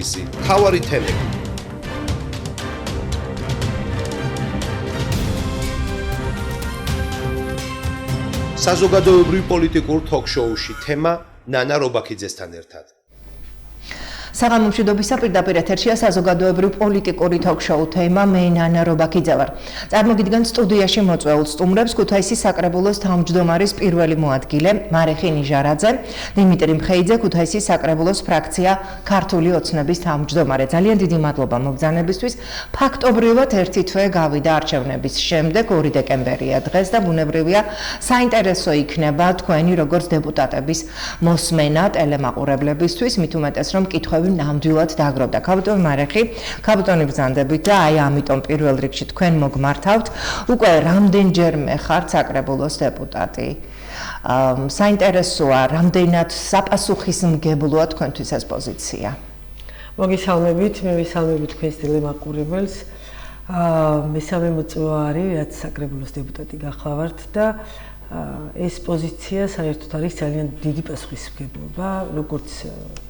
საკითხი, მთავარი თემები. საზოგადოებრივ პოლიტიკურ თოქ-შოუში თემა ნანა რობაქიძესთან ერთად. საღამო მშვიდობისა პირდაპირ ეთერშია საზოგადოებრივ პოლიტიკური თოქ-შოუ თემა მე ნანა რობაქიძე ვარ. წარმოგიდგენთ სტუდიაში მოწვეულ სტუმრებს ქუთაისის საკრებულოს თავმჯდომარის პირველი მოადგილე მარეხი ნიჟარაძე, დიმიტრი მხეიძე, ქუთაისის საკრებულოს ფრაქცია ქართული ოცნების თავმჯდომარე. ძალიან დიდი მადლობა მობრძანებისთვის. ფაქტობრივად ერთი თვე გავიდა არჩევნების შემდეგ 2 დეკემბერია დღეს და ბუნებრივია საინტერესო იქნება თქვენი როგორც დეპუტატების მოსმენა ტელემაყურებლებისთვის, მით უმეტეს რომ კითხვები ნამდვილად დაგროვდა. ქაბატონ მარეხი, ქაბატონი ბრძანდებით და აი ამიტომ პირველ რიგში თქვენ მოგმართავთ. უკვე რამდენჯერმე ხართ საკრებულოს დეპუტატი. საინტერესოა, რამდენად საპასუხისმგებლოა თქვენთვის ეს პოზიცია. მოგესალმებით, მე ვისალმებით თქვენს ტელემაყურებელს. მესამე მოწვეული, რაც საკრებულოს დეპუტატი გახლავართ და ეს პოზიცია საერთოდ არის ძალიან დიდი პასუხისმგებლობა, როგორც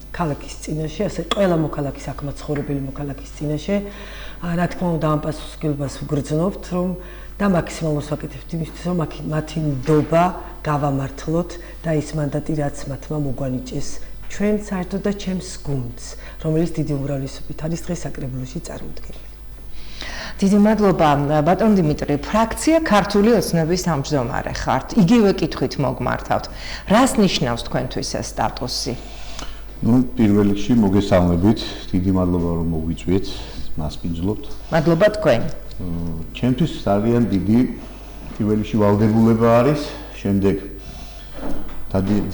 ქალაქის წინაშე, ასე ყველა მოქალაქის აქ მაცხოვრებელი მოქალაქის წინაშე. რა თქმა უნდა, ამ პასუხისმგებლობას ვგრძნობთ, რომ და მაქსიმალურს ვაკეთებთ იმისთვის, რომ მათი ნდობა გავამართლოთ და ის მანდატი, რაც მათმა მოგვანიჭეს ჩვენ საერთოდ და ჩემს გუნდს, რომელიც დიდი უმრავლესობით არის დღეს საკრებულოში წარმოდგენილი. დიდი მადლობა, ბატონ დიმიტრი, ფრაქცია ქართული ოცნების თავმჯდომარე ხართ. იგივე კითხვით მოგმართავთ. რას ნიშნავს თქვენთვის ეს სტატუსი? პირველ რიგში მოგესალმებით, დიდი მადლობა რომ მოგვიწვიეთ, მასპინძლობთ. მადლობა თქვენ. ჩემთვის ძალიან დიდი პირველ რიგში ვალდებულება არის, შემდეგ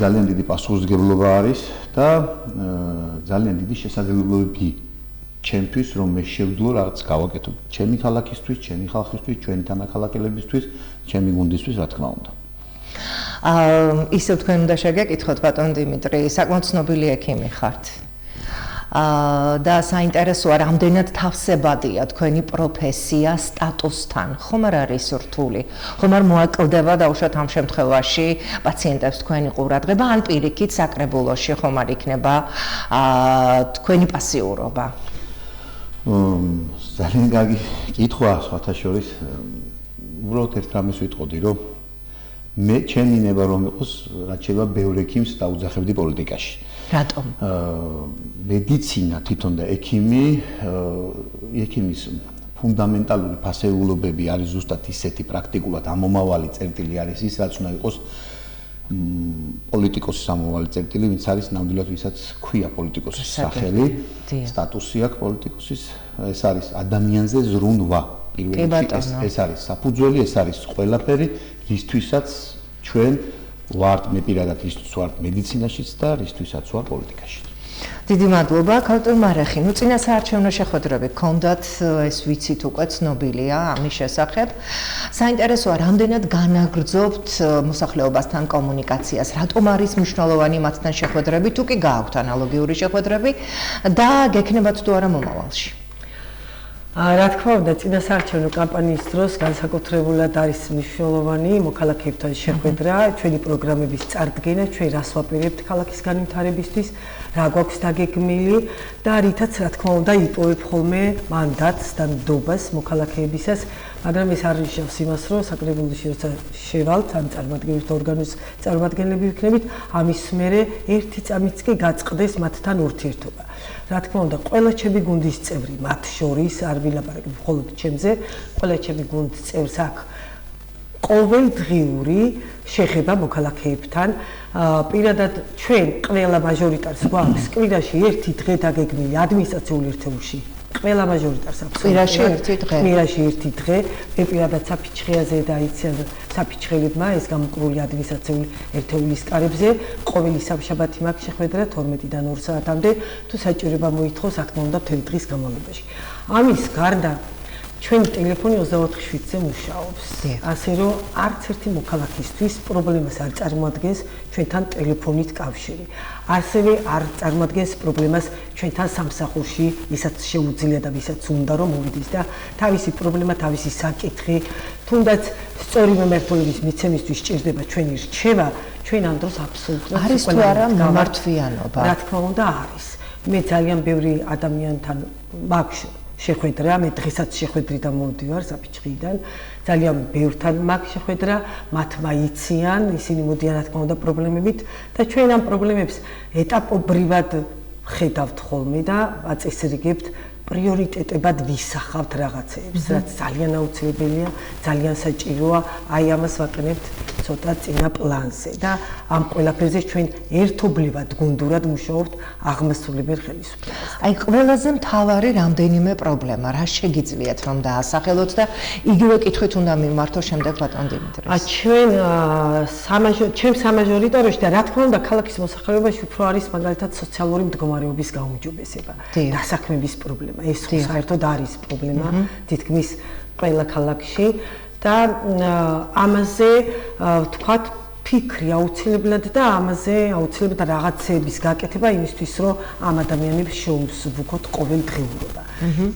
ძალიან დიდი პასუხისმგებლობა არის და ძალიან დიდი შესაძლებლობები ჩემთვის რომ მე შევძლო რაღაც გავაკეთო ჩემი ქალაქისთვის, ჩემი ხალხისთვის, ჩვენი თანაქალაქელებისთვის, ჩემი გუნდისთვის, რა თქმა უნდა. ისევ თქვენ უნდა შეგეკითხოთ ბატონ დიმიტრი, საკმაოდ ცნობილი ექიმი ხართ. და საინტერესოა, რამდენად თავსებადია თქვენი პროფესია სტატუსთან, ხომ არ არის რთული? ხომ არ მოაკლდება დაუშვათ ამ შემთხვევაში პაციენტებს თქვენი ყურადღება, ან პირიქით საკრებულოში ხომ არ იქნება თქვენი პასიურობა? ძალიან კარგი კითხვა, სხვათა შორის, უბრალოდ ერთ რამეს ვიტყოდი, რომ მე ჩემი ნება რომ იყოს, რაც შეიძლება ბევრ ექიმს დაუძახებდი პოლიტიკაში. რატომ? მედიცინა თვითონ და ექიმის ფუნდამენტალური ფასეულობები არის ზუსტად ისეთი პრაქტიკულად ამომავალი წერტილი არის ის, რაც უნდა იყოს პოლიტიკოსის ამომავალი წერტილი, ვინც არის ნამდვილად ვისაც ქვია პოლიტიკოსის სახელი, სტატუსი აქვს პოლიტიკოსის, ეს არის ადამიანზე ზრუნვა. ეს არის საფუძველი, ეს არის ყველაფერი, რისთვისაც ჩვენ ვართ, მე პირადად რისთვის ვარ მედიცინაშიც და რისთვისაც ვარ პოლიტიკაში. დიდი მადლობა, ქალტურ მარეხი. წინა საარჩევნო შეხვედრები გქონდათ, ეს ვიცით უკვე ცნობილია ამის შესახებ. საინტერესოა, რამდენად განაგრძობთ მოსახლეობასთან კომუნიკაციას, რატომ არის მნიშვნელოვანი მათთან შეხვედრები, თუ კი გააქვთ ანალოგიური შეხვედრები და გექნებათ თუ არა მომავალში? რა თქმა უნდა, წინა საარჩევნო კამპანიის დროს განსაკუთრებულად არის მნიშვნელოვანი მოქალაქეებთან შეხვედრა, ჩვენი პროგრამების წარდგენა, ჩვენ რას ვაპირებთ ქალაქის განვითარებისთვის, რა გვაქვს დაგეგმილი და რითაც რა თქმა უნდა იპოვებ ხოლმე მანდატს და ნდობას მოქალაქეებისას, მაგრამ ეს არ ნიშნავს იმას, რომ საკრებულოში როცა შევალთ, ან წარმომადგენლთა ორგანოს წარმომადგენლები ვიქნებით, ამის მერე ერთი წამიც კი გაწყდეს მათთან ურთიერთობა. რა თქმა უნდა, ყველა ჩემი გუნდის წევრი, მათ შორის არ ვილაპარაკებ მხოლოდ ჩემზე, ყველა ჩემი გუნდის წევრს აქვს ყოველდღიური შეხება მოქალაქეებთან. პირადად ჩვენ ყველა მაჟორიტარს გვაქვს კვირაში ერთი დღე დაგეგმილი ადმინისტრაციული ერთეულში. ყველა მაჟორიტარს აქვს კვირაში ერთი დღე. კვირაში ერთი დღე. მე პირადად საფიჩხეაზე და იციან საფიჩხელებმა ეს გამოკრული ადმინისტრაციული ერთეულის კარებზე ყოველი სამშაბათი მაქვს შეხვედრა 12-დან 2 საათამდე თუ საჭიროება მოითხოვს, რა თქმა უნდა, მთელი დღის განმავლობაში. ამის გარდა ჩვენი ტელეფონი 24/7-ზე მუშაობს. ასე რომ არც ერთი მოქალაქისთვის პრობლემას არ წარმოადგენს ჩვენთან ტელეფონით კავშირი. ასევე არ წარმოადგენს პრობლემას ჩვენთან სამსახურში, ვისაც შეუძლია და ვისაც უნდა რომ მოვიდეს და თავისი პრობლემა, თავისი საკითხი, თუნდაც სწორი მემართულების მიცემისთვის სჭირდება ჩვენი რჩევა, ჩვენ ამ დროს აბსოლუტურად არის თუ არა მიმართვიანობა? რა თქმა უნდა არის. მე ძალიან ბევრი ადამიანთან მაქვს შეხვედრა, მე დღესაც შეხვედრიდან მოვდივარ საფიჩხიდან, ძალიან ბევრთან მაქვს შეხვედრა, მათ მაიციან, ისინი მოდიან რა თქმა უნდა პრობლემებით და ჩვენ ამ პრობლემებს ეტაპობრივად ხედავთ ხოლმე და აწესრიგებთ პრიორიტეტებად ვისახავთ რაღაცეებს, რაც ძალიან აუცილებელია, ძალიან საჭიროა, აი ამას ვაყენებთ ცოტა წინა პლანზე და ამ ყველაფერზე ჩვენ ერთობლივად გუნდურად მუშაობთ აღმასრულებელ ხელისუფლებასთან. აი ყველაზე მთავარი რამდენიმე პრობლემა, რა შეგიძლიათ რომ დაასახელოთ და იგივე კითხვით უნდა მიმართო შემდეგ ბატონ დიმიტრეს. ჩვენ სამაჟორიტაროში და რა თქმა უნდა ქალაქის მოსახლეობაში უფრო არის მაგალითად სოციალური მდგომარეობის გაუმჯობესება, დასაქმების პრობლემა. ეს საერთოდ არის პრობლემა თითქმის ყველა ქალაქში და ამაზე თქვათ ფიქრი აუცილებლად და ამაზე აუცილებლად რაღაცების გაკეთება იმისთვის რომ ამ ადამიანებს შეუმსუბუქოთ ყოველდღიურობა.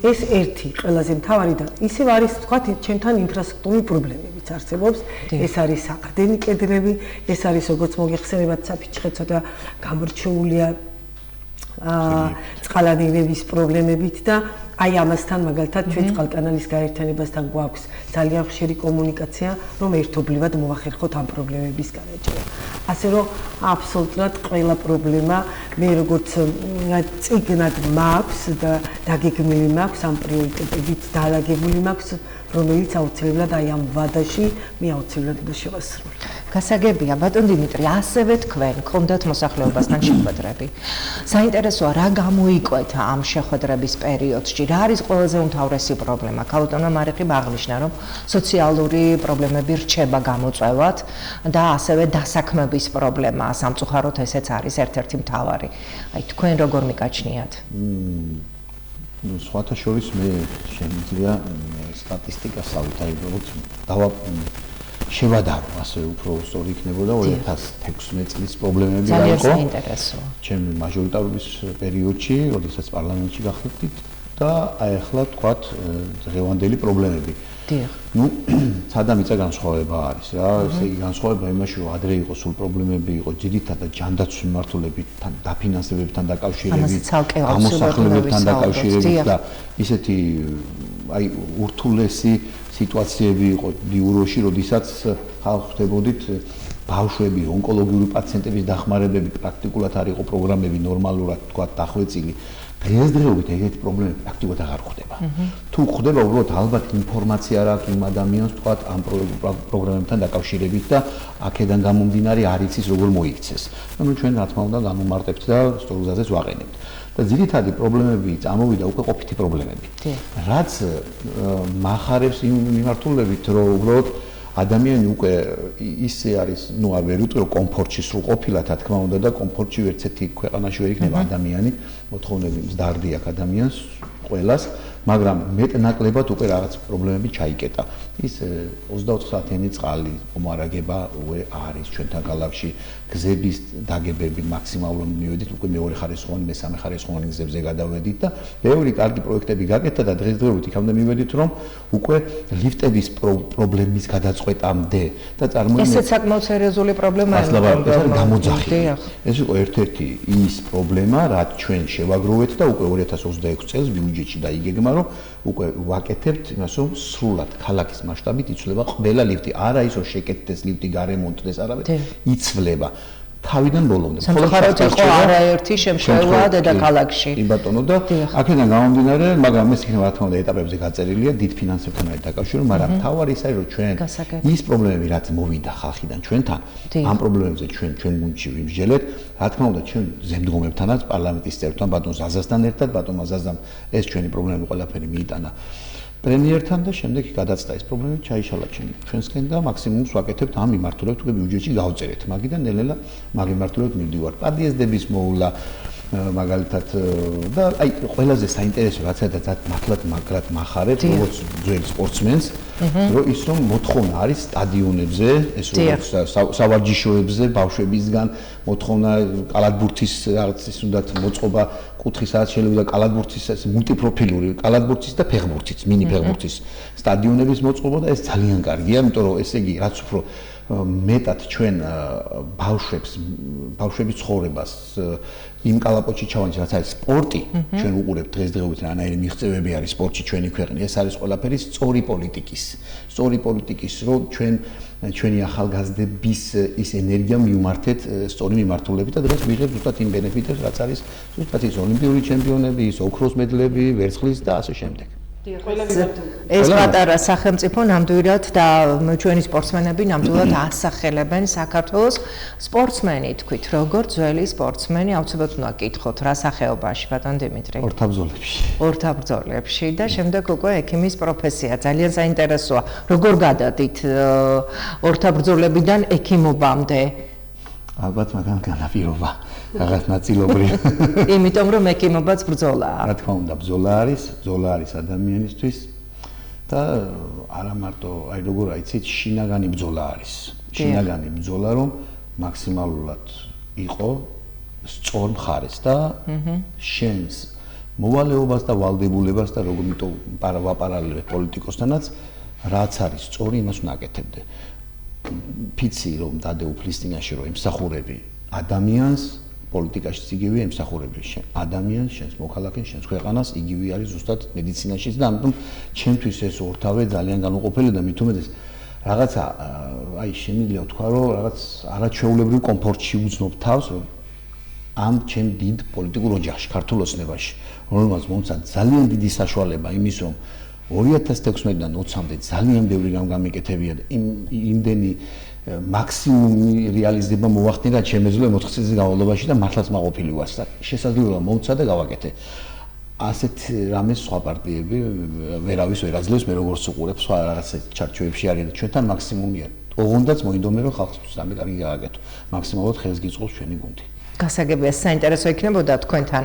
ეს ერთი ყველაზე მთავარი და ისევ არის თქვათ ჩემთან ინფრასტრუქტურული პრობლემებიც არსებობს. ეს არის საყრდენი კედლები, ეს არის როგორც მოგეხსენებათ საფიჩხე ცოტა გამორჩეულია წყალანილების პრობლემებით და აი ამასთან მაგალითად ჩვენ წყალკანალის გაერთიანებასთან გვაქვს ძალიან ხშირი კომუნიკაცია, რომ ერთობლივად მოვახერხოთ ამ პრობლემების განაჭრა. ასე რომ აბსოლუტურად ყველა პრობლემა მე როგორც წიგნად მაქვს და დაგეგმილი მაქვს ამ პრიორიტეტებით დალაგებული მაქვს, რომელიც აუცილებლად აი ამ ვადაში მე აუცილებლად უნდა შევასრულო. გასაგებია ბატონ დიმიტრი, ასევე თქვენ გქონდათ მოსახლეობასთან შეხვედრები. საინტერესოა რა გამოიკვეთა ამ შეხვედრების პერიოდში, რა არის ყველაზე უმთავრესი პრობლემა? ქალბატონმა მარიხიმ აღნიშნა, რომ სოციალური პრობლემები რჩება გამოწვევად და ასევე დასაქმების პრობლემა, სამწუხაროდ ესეც არის ერთ-ერთი მთავარი. აი თქვენ როგორ მიკაჩნიათ? სხვათა შორის მე შემიძლია სტატისტიკას ავიტაიბოთ შევადარო, ასე უფრო სწორი იქნებოდა 2016 წლის პრობლემები რა იყო. ძალიან საინტერესოა. ჩემი მაჟორიტარობის პერიოდში, როდესაც პარლამენტში გახდით და აი ახლა თქვათ დღევანდელი პრობლემები. დიახ. ნუ სადამიწა განსხვავება არის რა, ესე იგი განსხვავება იმაში, რომ ადრე იყო სულ პრობლემები იყო ძირითადად ჯანდაცვის მიმართულებებთან, დაფინანსებებთან დაკავშირებით, გამოსახლებებთან დაკავშირებით და ისეთი აი ურთულესი სიტუაციები იყო დიუროში, როდესაც ხალხს ხვდებოდით ბავშვები, ონკოლოგიური პაციენტების დახმარებები, პრაქტიკულად არ იყო პროგრამები ნორმალურად თქვათ დახვეწილი. დღესდღეობით ეგეთი პრობლემები პრაქტიკულად აღარ ხდება. თუ ხდება უბრალოდ ალბათ ინფორმაცია არ აქვს იმ ადამიანს თქვათ ამ პროგრამებთან დაკავშირებით და აქედან გამომდინარე არ იცის როგორ მოიქცეს. ანუ ჩვენ რა თქმა უნდა გამომარტებთ და სწორ გზაზეც ვაყენებთ. და ძირითადი პრობლემები წამოვიდა უკვე ყოფითი პრობლემები. რაც მახარებს იმ მიმართულებით, რომ უბრალოდ ადამიანი უკვე ისე არის, ნუ არ ვერ ვიტყვი, რომ კომფორტში სულ ყოფილა, რა თქმა უნდა და კომფორტში ერთ-ერთი ქვეყანაში ვერ იქნება ადამიანი, მოთხოვნები მზდარდი აქვს ადამიანს ყველას, მაგრამ მეტნაკლებად უკვე რაღაც პრობლემები ჩაიკეტა. ის 24 საათიანი წყალი, მომარაგება უკვე არის ჩვენთან ქალაქში, გზების დაგებები მაქსიმალურად მივედით, უკვე მეორე ხარისხოვანი, მესამე ხარისხოვანი გზებზე გადავედით და ბევრი კარგი პროექტები გაკეთდა და დღესდღეობით იქამდე მივედით, რომ უკვე ლიფტების პრობლემის გადაწყვეტამდე და წარმოიდგინეთ ესეც საკმაოდ სერიოზული პრობლემაა. ეს არის გამოძახილი. ეს იყო ერთ-ერთი ის პრობლემა, რაც ჩვენ შევაგროვეთ და უკვე 2026 წელს ბიუჯეტში დაიგეგმა, რომ უკვე ვაკეთებთ იმას, რომ სრულად ქალაქის მასშტაბით იცვლება ყველა ლიფტი. არა ის რომ შეკეთდეს ლიფტი, გარემონტდეს, არამედ იცვლება. თავიდან ბოლომდე. სამწუხაროდ იყო არაერთი შემთხვევა დედაქალაქში. კი ბატონო და აქედან გამომდინარე, მაგრამ ეს იქნება რა თქმა უნდა ეტაპებზე გაწერილია დიდ ფინანსებთან არის დაკავშირებული, მაგრამ თავარი ის არის რომ ჩვენ ის პრობლემები რაც მოვიდა ხალხიდან ჩვენთან, ამ პრობლემებზე ჩვენ გუნდში ვიმსჯელეთ, რა თქმა უნდა ჩვენ ზემდგომებთანაც პარლამენტის წევრთან, ბატონ ზაზასთან ერთად, ბატონმა ზაზამ ეს ჩვენი პრობლემები ყველაფერი მიიტანა პრემიერთან და შემდეგ გადაწყდა ეს პრობლემები ჩაიშალა ჩვენსკენ და მაქსიმუმს ვაკეთებთ ამ მიმართულებით უკვე ბიუჯეტში გავწერეთ. მაგიდან ნელ-ნელა მაგ მიმართულებით მივდივარ. პადიესდების მოულა მაგალითად და აი ყველაზე საინტერესო რაც სადაც მართლაც მახარებს როგორც ძველ სპორტსმენს რომ ის რომ მოთხოვნა არის სტადიონებზე ეს როგორც სავარჯიშოებზე ბავშვებისგან მოთხოვნა კალათბურთის რაღაც ის უნდათ მოწყობა კუთხისაც შეიძლება კალათბურთის მულტიპროფილური კალათბურთის და ფეხბურთის მინი ფეხბურთის სტადიონების მოწყობა და ეს ძალიან კარგია იმიტომ რომ ესე იგი რაც უფრო მეტად ჩვენ ბავშვების ცხოვრებას იმ კალაპოტში ჩავანჩი, რაც არის სპორტი, ჩვენ უყურებთ დღესდღეობით რანაირი მიღწევები არის სპორტში ჩვენი ქვეყნის. ეს არის ყველაფერი სწორი პოლიტიკის, რომ ჩვენი ახალგაზრდების ის ენერგია მივმართეთ სწორი მიმართულებით და დღეს ვიღებთ ზუსტად იმ ბენეფიტებს, რაც არის ზუსტად ის ოლიმპიური ჩემპიონები, ის ოქროს მედლები, ვერცხლის და ასე შემდეგ. ეს პატარა სახელმწიფო ნამდვილად და ჩვენი სპორტსმენები ნამდვილად ასახელებენ საქართველოს. სპორტსმენი თქვით, როგორ ძველი სპორტსმენი, აუცილებლად უნდა გკითხოთ რა სახეობაში, ბატონ დიმიტრი? ორთაბრძოლებში და შემდეგ უკვე ექიმის პროფესია. ძალიან საინტერესოა. როგორ გადადით ორთაბრძოლებიდან ექიმობამდე? ალბათ მაგან განაპირობა რაღაც ნაწილობრივ. იმიტომ რომ ექიმობაც ბრძოლაა. რა თქმა უნდა, ბრძოლა არის ადამიანისთვის და არა მარტო, აი როგორ აიცით, შინაგანი ბრძოლა არის. შინაგანი ბრძოლა, რომ მაქსიმალურად იყო სწორ მხარეს და შენს მოვალეობას და ვალდებულებას და როგორ ვაპარალელებ პოლიტიკოსთანაც, რაც არის სწორი, იმას უნდა აკეთებდე. ფიცი რომ დადე უფლისწინაში რომ ემსახურები ადამიანს პოლიტიკაშიც იგივე ემსახურები ადამიანს, შენს მოქალაქეს, შენს ქვეყანას, იგივე არის ზუსტად მედიცინაშიც და ამიტომ ჩემთვის ეს ორთავე ძალიან განუყოფელი და მით უმეტეს რაღაცა აი შემიძლია ვთქვა რომ რაღაც არაჩვეულებრივ კომფორტში უძნობ თავს რომ ამ ჩემ დიდ პოლიტიკურ ოჯახში, ქართულ ოცნებაში, რომელმაც მომცა ძალიან დიდი საშუალება იმის რომ 2016-დან 20-მდე ძალიან ბევრი რამ გამეკეთებია და იმდენი მაქსიმუმი რეალიზდება მოახდინა რაც შემეძლო 4 წლის განმავლობაში და მართლაც მაყოფილი ვარ. შესაძლოა მომცა და გავაკეთე. ასეთ რამეს სხვა პარტიები ვერავის ვერ აძლევს, მე როგორც უყურებ სხვა რაღაც ჩარჩოებში არიან და ჩვენთან მაქსიმუმია. ოღონდაც მოინდომე რომ ხალხისთვის ამე კარგი გააკეთო. მაქსიმალურად ხელს გიწყობს ჩვენი გუნდი. გასაგებია, საინტერესო იქნებოდა თქვენთან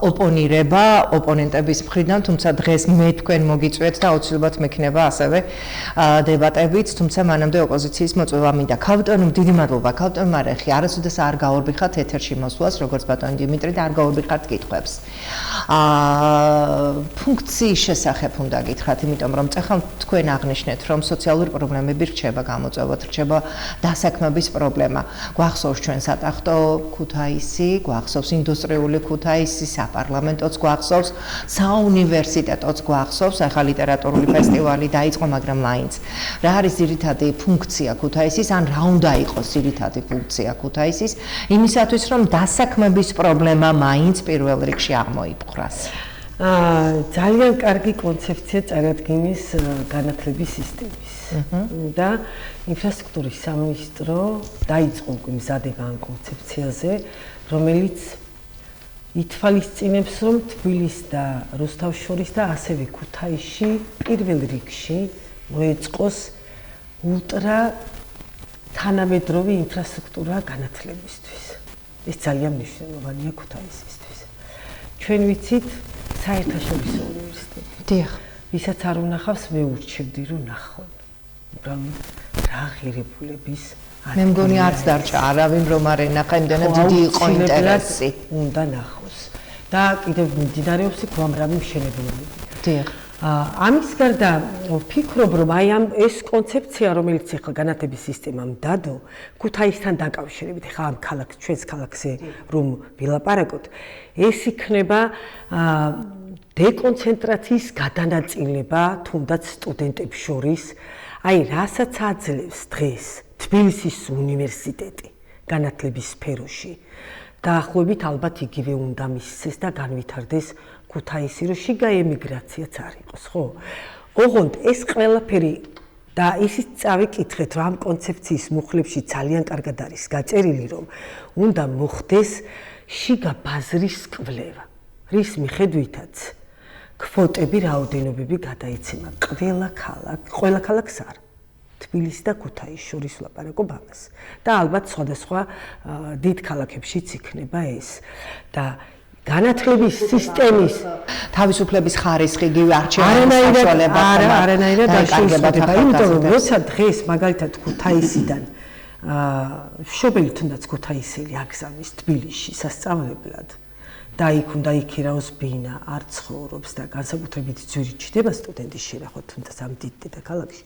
ოპონირება ოპონენტების მხრიდან, თუმცა დღეს მე თქვენ მოგიწვიეთ და აუცილებლად მექნება ასევე დებატებიც, თუმცა მანამდე ოპოზიციის მოწვევა მინდა. ქალბატონო, დიდი მადლობა. ქალბატონ მარეხი, არასოდეს არ გაორბიხათ ეთერში მოსვლას, როგორც ბატონ დიმიტრი და არ გაორბიხათ კითხვებს. ფუნქციის შესახებ უნდა გითხრათ, იმიტომ რომ წეხლა თქვენ აღნიშნეთ, რომ სოციალური პრობლემები რჩება, გამოწვევად რჩება დასაქმების პრობლემა. გვახსოვს ჩვენ სატახტო ქუთაისი, გვახსოვს ინდუსტრიული ქუთაისი, საპარლამენტოც გვახსოვს, საუნივერსიტეტოც გვახსოვს, ახლა ლიტერატურული ფესტივალი დაიწყო, მაგრამ მაინც რა არის ძირითადი ფუნქცია ქუთაისის, ან რა უნდა იყოს ძირითადი ფუნქცია ქუთაისის, იმისათვის რომ დასაქმების პრობლემა მაინც პირველ რიგში აღმოიფხვრას. ძალიან კარგი კონცეფცია წარადგინის განათლების სისტემის და ინფრასტრუქტურის სამინისტრო დაიწყო უკვე მზადება ამ კონცეფციაზე, რომელიც ითვალისწინებს, რომ თბილისს და რუსთავს შორის და ასევე ქუთაისში პირველ რიგში მოეწყოს ულტრა თანამედროვე ინფრასტრუქტურა განათლებისთვის. ეს ძალიან მნიშვნელოვანია ქუთაისისთვის. ჩვენ ვიცით საერთაშორისო უნივერსიტეტი. დიახ. ვისაც არ უნახავს, მე ურჩევდი რომ ნახონ. უბრალოდ რა ღირებულების მე მგონი არც დარჩა არავინ რომ არ ენახა, იმდენად დიდი იყო ინტერესი. უნდა ნახოს. და კიდევ მიმდინარეობს იქ უამრავი მშენებლობები. დიახ. ამის გარდა ვფიქრობ, რომ აი ამ ეს კონცეფცია, რომელიც ახლა განათლების სისტემამ დადო, ქუთაისთან დაკავშირებით, ახლა ამ ქალაქს, ჩვენს ქალაქზე რომ ვილაპარაკოთ, ეს იქნება დეკონცენტრაციის გადანაწილება თუნდაც სტუდენტებს შორის, აი რასაც აძლევს დღეს თბილისის უნივერსიტეტი განათლების სფეროში. დაახლოებით ალბათ იგივე უნდა მისცეს და განვითარდეს ქუთაისი, რომ შიგა ემიგრაციაც არ იყოს, ხო? ოღონდ ეს ყველაფერი და ისიც წავიკითხეთ, რომ ამ კონცეფციის მუხლებში ძალიან კარგად არის გაწერილი, რომ უნდა მოხდეს შიგა ბაზრის კვლევა, რის მიხედვითაც კვოტები რაოდენობები გადაიცემა ყველა ქალაქს არ. თბილისი და ქუთაისს შორის ვლაპარაკობ ამას. და ალბათ სხვადასხვა დიდ ქალაქებშიც იქნება ეს. და განათლების სისტემის თავისუფლების ხარისხი იგივე არჩევანის საშუალება არანაირად დაშორება. იმიტომ რომ როცა დღეს მაგალითად ქუთაისიდან მშობელი თუნდაც ქუთაისელი აგზავნის თბილისში სასწავლებლად და იქ უნდა იქირაოს ბინა, არ ცხოვრობს და განსაკუთრებით ძვირი ჩდება სტუდენტის შენახვა თუნდაც ამ დიდ დედაქალაქში.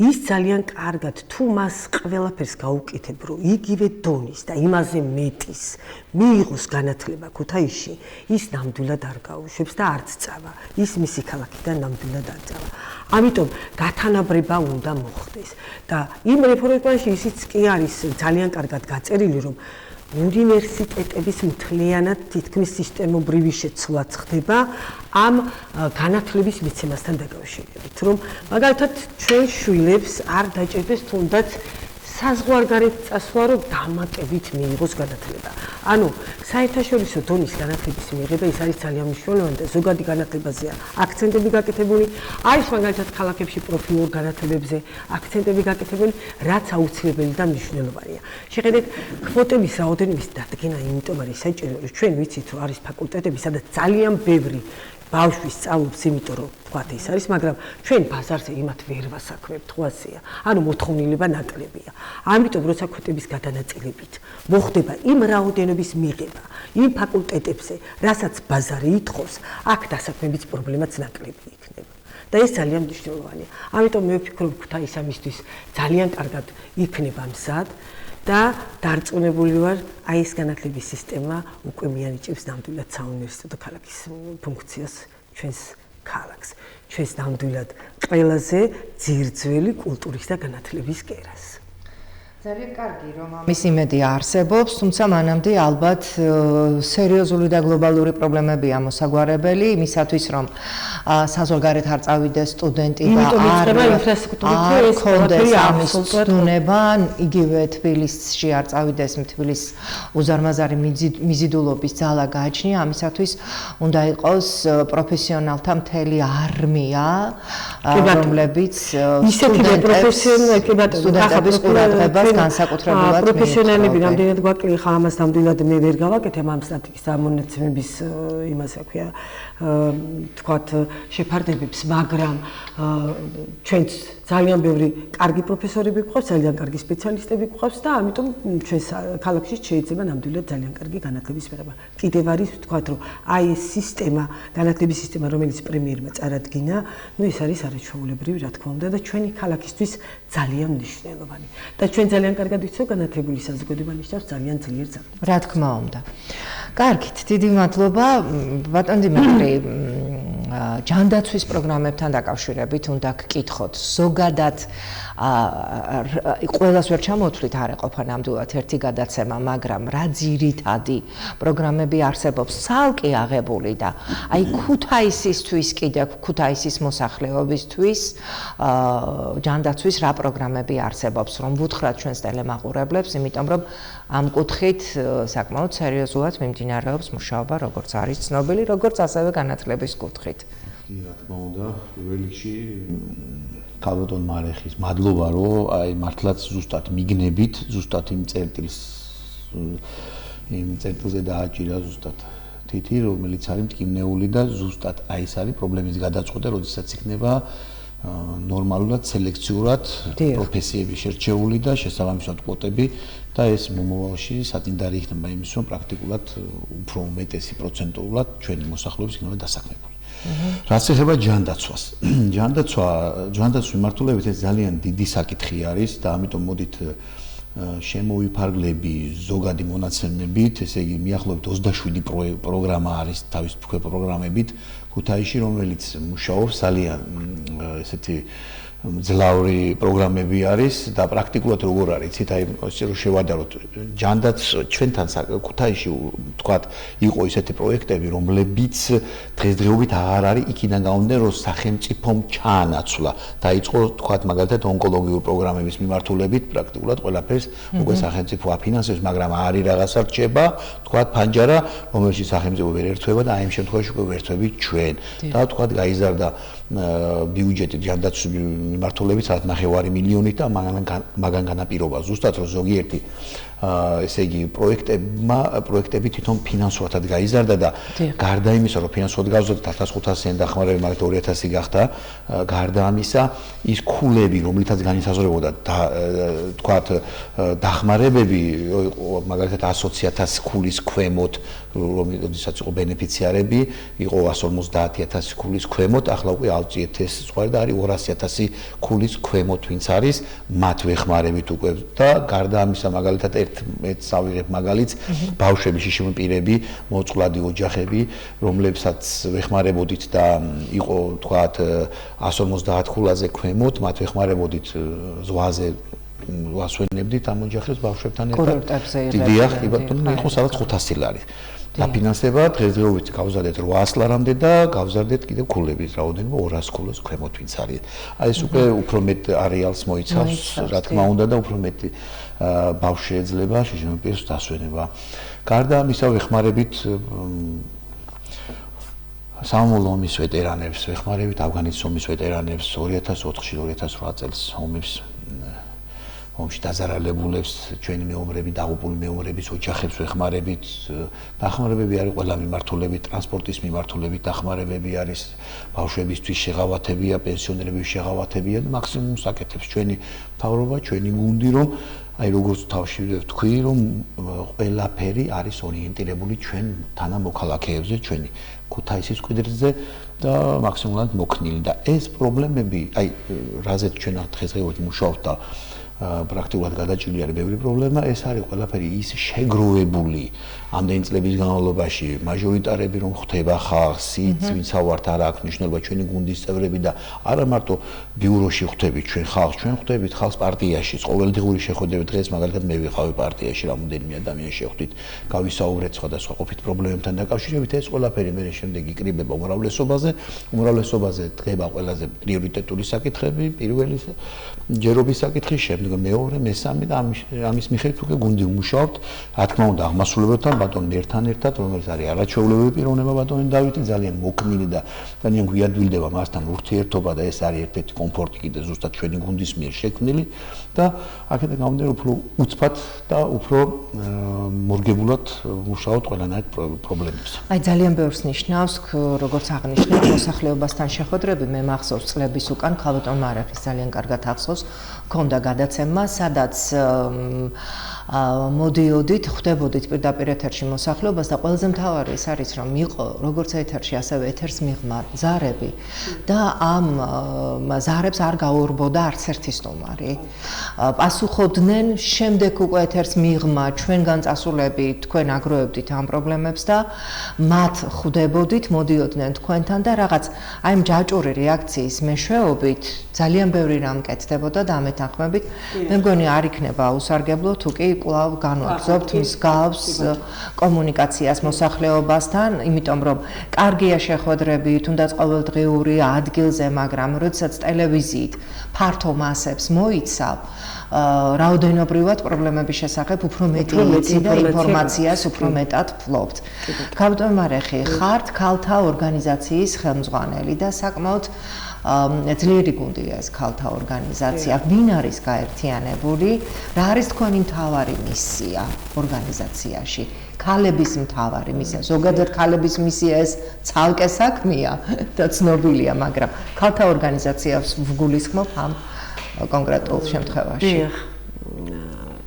ის ძალიან კარგად თუ მას ყველაფერს გაუკეთებ, რომ იგივე დონის და იმაზე მეტის მიიღოს განათლება ქუთაისში, ის ნამდვილად არ გაუშვებს და არც წავა. ის მისი ქალაქიდან ნამდვილად არ წავა. ამიტომ გათანაბრება უნდა მოხდეს და იმ რეფორმაში ისიც კი არის ძალიან კარგად გაწერილი, რომ უნივერსიტეტების მთლიანად თითქმის სისტემობრივი შეცვლაც ხდება ამ განათლების მიცემასთან დაკავშირებით, რომ მაგალითად ჩვენ შვილებს არ დაჭერდეს თუნდაც საზღვარგარეთ წასვლა, რომ დამატებით მიიღოს განათლება. ანუ საერთაშორისო დონის განათლების მიღება ის არის ძალიან მნიშვნელოვანი და ზოგადი განათლებაზეა აქცენტები გაკეთებული, არის მაგალითად ქალაქებში პროფილურ განათლებებზე აქცენტები გაკეთებული, რაც აუცილებელი და მნიშვნელოვანია. შეხედეთ, კვოტების რაოდენობის დადგენა იმიტომ არის საჭირო, რომ ჩვენ ვიცით, რომ არის ფაკულტეტები, სადაც ძალიან ბევრი ბავშვი სწავლობს, იმიტომ რომ თქვათ ის არის, მაგრამ ჩვენ ბაზარზე იმათ ვერ ვასაქმებთ, ხო ასეა. ანუ მოთხოვნილება ნაკლებია. ამიტომ როცა კვოტების გადანაწილებით მოხდება იმ რაოდენობის მიღება, იმ ფაკულტეტებზე, რასაც ბაზარი ითხოვს, აქ დასაქმების პრობლემაც ნაკლები იქნება. და ეს ძალიან მნიშვნელოვანია. ამიტომ მე ვფიქრობ, ქუთაისი ამისთვის ძალიან კარგად იქნება მზად. და დარწმუნებული ვარ, აი ეს განათლების სისტემა უკვე მიანიჭებს ნამდვილად საუნივერსიტეტო ქალაქის ფუნქციას ჩვენს ქალაქს, ჩვენს ნამდვილად ყველაზე ძირძველი კულტურის და განათლების კერას. ძალიან კარგი, რომ ამის იმედი არსებობს, თუმცა მანამდე ალბათ სერიოზული და გლობალური პრობლემებია მოსაგვარებელი იმისათვის, რომ საზღვარგარეთ არ წავიდეს სტუდენტი და არ კონდეს ამის ცნუნება, იგივე თბილისში არ წავიდეს თბილისის უზარმაზარი მიზიდულობის ძალა გააჩნია, ამისათვის უნდა იყოს პროფესიონალთა მთელი არმია, რომლებიც სტუდენტების ყურადღებას განსაკუთრებულად პროფესიონალები რამდენად გვაკლია, ხა ამას ნამდვილად მე ვერ გავაკეთებ ამ სტატიკის ამონაცემების იმას რა ქვია, თქვათ შეფარდებებს, მაგრამ ჩვენც ძალიან ბევრი კარგი პროფესორები გვყავს, ძალიან კარგი სპეციალისტები გვყავს და ამიტომ ჩვენს ქალაქში შეიძლება ნამდვილად ძალიან კარგი განათლების მიღება. კიდევ არის ვთქვათ, რომ აი ეს სისტემა, განათლების სისტემა, რომელიც პრემიერმა წარადგინა, ну ეს არის არაჩვეულებრივი, რა თქმა უნდა და ჩვენი ქალაქისთვის ძალიან მნიშვნელოვანი. და ჩვენ ძალიან კარგად ვიცით, განათლებული საზოგადოება ნიშნავს ძალიან ძლიერ ძალას. რა თქმა უნდა. კარგით, დიდი მადლობა, ბატონ დიმიტრი. ჯანდაცვის პროგრამებთან დაკავშირებით უნდა გკითხოთ. ზოგადად ყველას ვერ ჩამოთვლით, არ ეყოფა ნამდვილად ერთი გადაცემა, მაგრამ რა ძირითადი პროგრამები არსებობს ცალკე აღებული და აი ქუთაისისთვის კიდე ქუთაისის მოსახლეობისთვის ჯანდაცვის რა პროგრამები არსებობს, რომ ვუთხრათ ჩვენს ტელემაყურებლებს, იმიტომ რომ ამ კუთხით საკმაოდ სერიოზულად მიმდინარეობს მუშაობა, როგორც არის ცნობილი, როგორც ასევე განათლების კუთხით. რა თქმა უნდა, პირველ რიგში ქალბატონ მარეხის მადლობა, რომ აი მართლაც ზუსტად მიგნებით, ზუსტად იმ წერტილზე დააჭირა ზუსტად თითი, რომელიც არის მტკივნეული და ზუსტად აი ეს არის პრობლემის გადაწყვეტა, როდესაც იქნება ნორმალურად, სელექციურად პროფესიები შერჩეული და შესაბამისად კვოტები და ეს მომავალში საწინდარი იქნება იმის, რომ პრაქტიკულად უფრო უმეტესი პროცენტულად ჩვენი მოსახლეობის იქნება დასაქმებული. რაც ეხება ჯანდაცვას. ჯანდაცვის მიმართულებით ეს ძალიან დიდი საკითხი არის და ამიტომ მოდით შემოვიფარგლები ზოგადი მონაცემებით, ესე იგი მიახლოებით 27 პროგრამა არის თავის პროგრამებით ქუთაისში, რომელიც მუშაობს ძალიან ესეთი ძლავრი პროგრამები არის და პრაქტიკულად როგორ არის, იცით, აი რომ შევადაროთ ჯანდაც ჩვენთან ქუთაისში თქვათ იყო ისეთი პროექტები, რომლებიც დღესდღეობით აღარ არის იქიდან გამომდინარე, რომ სახელმწიფომ ჩაანაცვლა. დაიწყო თქვათ მაგალითად ონკოლოგიური პროგრამების მიმართულებით პრაქტიკულად ყველაფერს უკვე სახელმწიფო აფინანსებს, მაგრამ არის რაღაცა რჩება, თქვათ ფანჯარა, რომელშიც სახელმწიფო ვერ ერთვება და აი ამ შემთხვევაში უკვე ვერთვებით ჩვენ. და თქვათ გაიზარდა ბიუჯეტი ჯანდაცვის მიმართულებით 9.5 მილიონით და მაგან განაპირობა ზუსტად რომ ზოგიერთი ესე იგი პროექტები თვითონ ფინანსურად გაიზარდა და გარდა იმისა, რომ ფინანსურად გავზარდა 1500-იან დახმარება, მაგალითად 2000 გახდა, გარდა ამისა, ის ქულები, რომლითაც განისაზღვრებოდა თქვათ დახმარებები, მაგალითად 120.000 ქულის ქვემოთ, რომელსაც იყო ბენეფიციარები, იყო 150.000 ქულის ქვემოთ, ახლა უკვე ავწიეთ ეს სხვა და არის 200.000 ქულის ქვემოთ, ვინც არის, მათ ვეხმარებით უკვე და გარდა ამისა, მაგალითად ერთ ავიღებ მაგალითს, ბავშვები, შიშიმ პირები, მოწყვლადი ოჯახები, რომლებსაც ვეხმარებოდით და იყო თქვათ 150 ქულაზე ქვემოთ, მათ ვეხმარებოდით ზღვაზე ვასვენებდით ამ ოჯახებს ბავშვებთან ერთად. დიახ, კი ბატონო, იყო სადაც 500 ლარი. დაფინანსება დღესდღეობით გავზარდეთ 800 ლარამდე და გავზარდეთ კიდევ ქულების რაოდენობა 200 ქულას ქვემოთ ვინც არის. აი ეს უკვე უფრო მეტ არეალს მოიცავს, რა თქმა უნდა და უფრო მეტი ბავშვი ეძლება შიშიმ პირს დასვენება. გარდა ამისა ვეხმარებით სამამულო ომის ვეტერანებს, ვეხმარებით ავგანის ომის ვეტერანებს 2004-ში 2008 წელს ომში დაზარალებულებს, ჩვენი მეომრები, დაღუპული მეომრების ოჯახებს ვეხმარებით. დახმარებები არის ყველა მიმართულებით, ტრანსპორტის მიმართულებით დახმარებები არის, ბავშვებისთვის შეღავათებია, პენსიონერების შეღავათებია და მაქსიმუმ საკეთებს ჩვენი მთავრობა, ჩვენი გუნდი, რომ აი როგორც თავში ვთქვი, რომ ყველაფერი არის ორიენტირებული ჩვენ თანამოქალაქეებზე, ჩვენი ქუთაისის მკვიდრზე და მაქსიმალურად მოქნილი და ეს პრობლემები, აი რაზეც ჩვენ დღესდღეობით მუშაობთ და პრაქტიკულად გადაჭრილი არის ბევრი პრობლემა, ეს არის ყველაფერი ის შეგროვებული ამდენი წლების განმავლობაში, მაჟორიტარები რომ ხვდება ხალხს, ვინც ავართ არა აქვს მნიშვნელობა ჩვენი გუნდის წევრები და არა მარტო ბიუროში ხვდებით ჩვენ ხალხს, ჩვენ ხვდებით ხალხს პარტიაში, ყოველდღიური შეხვედრები დღეს მაგალითად მე ვიყავი პარტიაში, რამოდენიმე ადამიანს შევხვდით, გავისაუბრეთ სხვადასხვა ყოფით პრობლემებთან დაკავშირებით, ეს ყველაფერი მე შემდეგ იკრიბება უმრავლესობაზე დგება ყველაზე პრიორიტეტული საკითხები, პირველი ჯერობის საკითხი, შემდეგ მეორე, მესამე და ამის მიხედვით უკვე გუნდი ვმუშაობთ, რა თქმა უნდა, აღმასრულებელთან ბატონ მერთან ერთად, რომელიც არის არაჩვეულებრივი პიროვნება ბატონი დავითი, ძალიან მოქნილი და ძალიან გვიადვილდება მასთან ურთიერთობა და ეს არის ერთ-ერთი კომფორტი კიდე ზუსტად ჩვენი გუნდის მიერ შექმნილი და აქედან გამომდინარე უფრო უცბად და უფრო მორგებულად ვმუშაობთ ყველანაირ პრობლემებს. აი ძალიან ბევრს ნიშნავს, როგორც აღნიშნეთ, მოსახლეობასთან შეხვედრები, მე მახსოვს წლების უკან ქალბატონ მარეხის ძალიან კარგად ახსოვს, ქონდა გადაცემა, სადაც მოდიოდით, ხვდებოდით პირდაპირ ეთერში მოსახლეობას და ყველაზე მთავარი ეს არის, რომ იყო როგორც ეთერში, ასევე ეთერს მიღმა ზარები და ამ ზარებს არ გაურბოდა არც ერთი სტუმარი. პასუხობდნენ შემდეგ უკვე ეთერს მიღმა, ჩვენგან წასულები თქვენ აგროვებდით ამ პრობლემებს და მათ ხვდებოდით, მოდიოდნენ თქვენთან და რაღაც აი ამ ჯაჭვური რეაქციის მეშვეობით ძალიან ბევრი რამ კეთდებოდა და ამეთანხმებით მე მგონი არ იქნება აუსარგებლო თუ კი კვლავ განვაგრძობთ მსგავს კომუნიკაციას მოსახლეობასთან, იმიტომ რომ კარგია შეხვედრები, თუნდაც ყოველდღიური ადგილზე, მაგრამ როდესაც ტელევიზიით ფართო მასებს მოიცავ, რაოდენობრივად პრობლემების შესახებ უფრო მეტი იცი და ინფორმაციას უფრო მეტად ფლობთ. ქალბატონ მარეხი, ხართ ქალთა ორგანიზაციის ხელმძღვანელი და საკმაოდ ძლიერი გუნდია ეს ქალთა ორგანიზაცია. ვინ არის გაერთიანებული? რა არის თქვენი მთავარი მისია ორგანიზაციაში? ქალების მთავარი მისია. ზოგადად ქალების მისია ეს ცალკე საქმეა და ცნობილია, მაგრამ ქალთა ორგანიზაციას ვგულისხმობ ამ კონკრეტულ შემთხვევაში.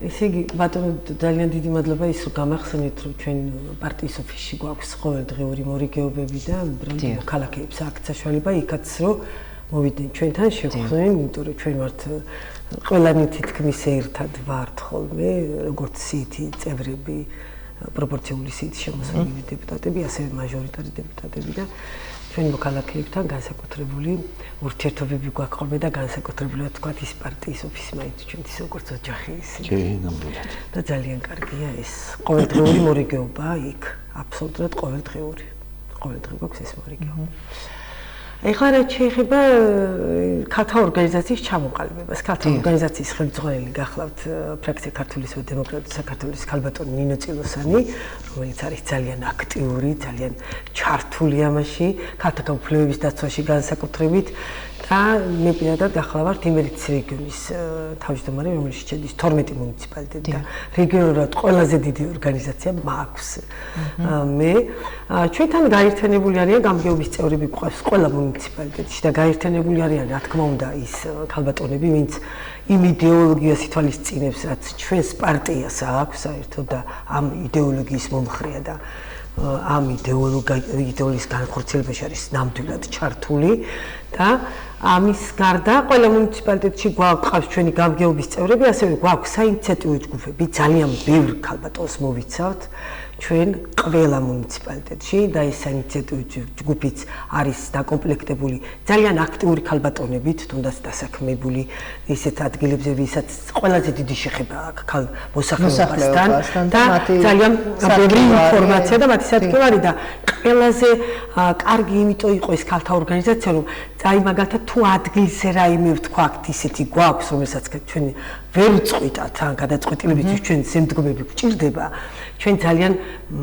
ესე იგი, ბატონო, ძალიან დიდი მადლობა ის რომ გამახსენეთ, რომ ჩვენ პარტიის ოფისში გვაქვს ყოველდღიური მორიგეობები და ქალაქებს აქვს საშუალება იქაც რომ მოვიდნენ ჩვენთან შევხვდნენ, იმიტომ რომ ჩვენ ვართ ყველანი თითქმის ერთად ვართ ხოლმე, როგორც სიითი წევრები, პროპორციული სიით შემოსავლიანი დეპუტატები, ასევე მაჟორიტარი დეპუტატები და ჩვენ მოქალაქეებთან განსაკუთრებული ურთიერთობები გვაქვს ხოლმე და განსაკუთრებულად თქვათ ის პარტიის ოფისი მაინც ჩვენთვის როგორც ოჯახი ისე. კი, ნამდვილად. და ძალიან კარგია ეს ყოველდღიური მორიგეობა იქ, აბსოლუტურად ყოველდღიური. ყოველდღე გვაქვს ეს მორიგეობა. ეხლა რაც შეეხება ქალთა ორგანიზაციის ჩამოყალიბებას, ქალთა ორგანიზაციის ხელმძღვანელი გახლავთ ფრაქცია ქართული დემოკრატიული საქართველოს ქალბატონი ნინო წილოსანი, რომელიც არის ძალიან აქტიური, ძალიან ჩართული ამაში, ქალთა უფლებების დაცვაში განსაკუთრებით და მე პირადად ახლა ვარ იმერეთის რეგიონის თავმჯდომარე, რომელშიც შედის 12 მუნიციპალიტეტი და რეგიონულად ყველაზე დიდი ორგანიზაცია მაქვს. მე ჩვენთან გაერთიანებული არიან გამგეობის წევრები გვყავს ყველა მუნიციპალიტეტში და გაერთიანებული არიან რა თქმა უნდა ის ქალბატონები, ვინც იმ იდეოლოგიას ითვალისწინებს, რაც ჩვენს პარტიას აქვს საერთოდ და ამ იდეოლოგიის მომხრეა და ამ იდეოლოგიის განხორციელებაში არის ნამდვილად ჩართული და ამის გარდა ყველა მუნიციპალიტეტში გვაქვს ჩვენი გამგეობის წევრები, ასევე გვაქვს საინიციატივო ჯგუფები, ძალიან ბევრ ქალბატონს მოვიცავთ ჩვენ ყველა მუნიციპალიტეტში და ეს საინიციატივო ჯგუფიც არის დაკომპლექტებული ძალიან აქტიური ქალბატონებით, თუნდაც დასაქმებული ისეთ ადგილებზე, ვისაც ყველაზე დიდი შეხება აქვს მოსახლეობასთან და ძალიან ბევრი ინფორმაცია და მათი სადგომარი და ყველაზე კარგი იმიტომ იყო ეს ქალთა ორგანიზაცია, რომ აი მაგალითად თუ ადგილზე რაიმე ვთქვათ ისეთი გვაქვს, რომელსაც ჩვენ ვერ წყვიტათ ან გადაწყვეტილებით ჩვენ შემდგომები გვჭირდება, ჩვენ ძალიან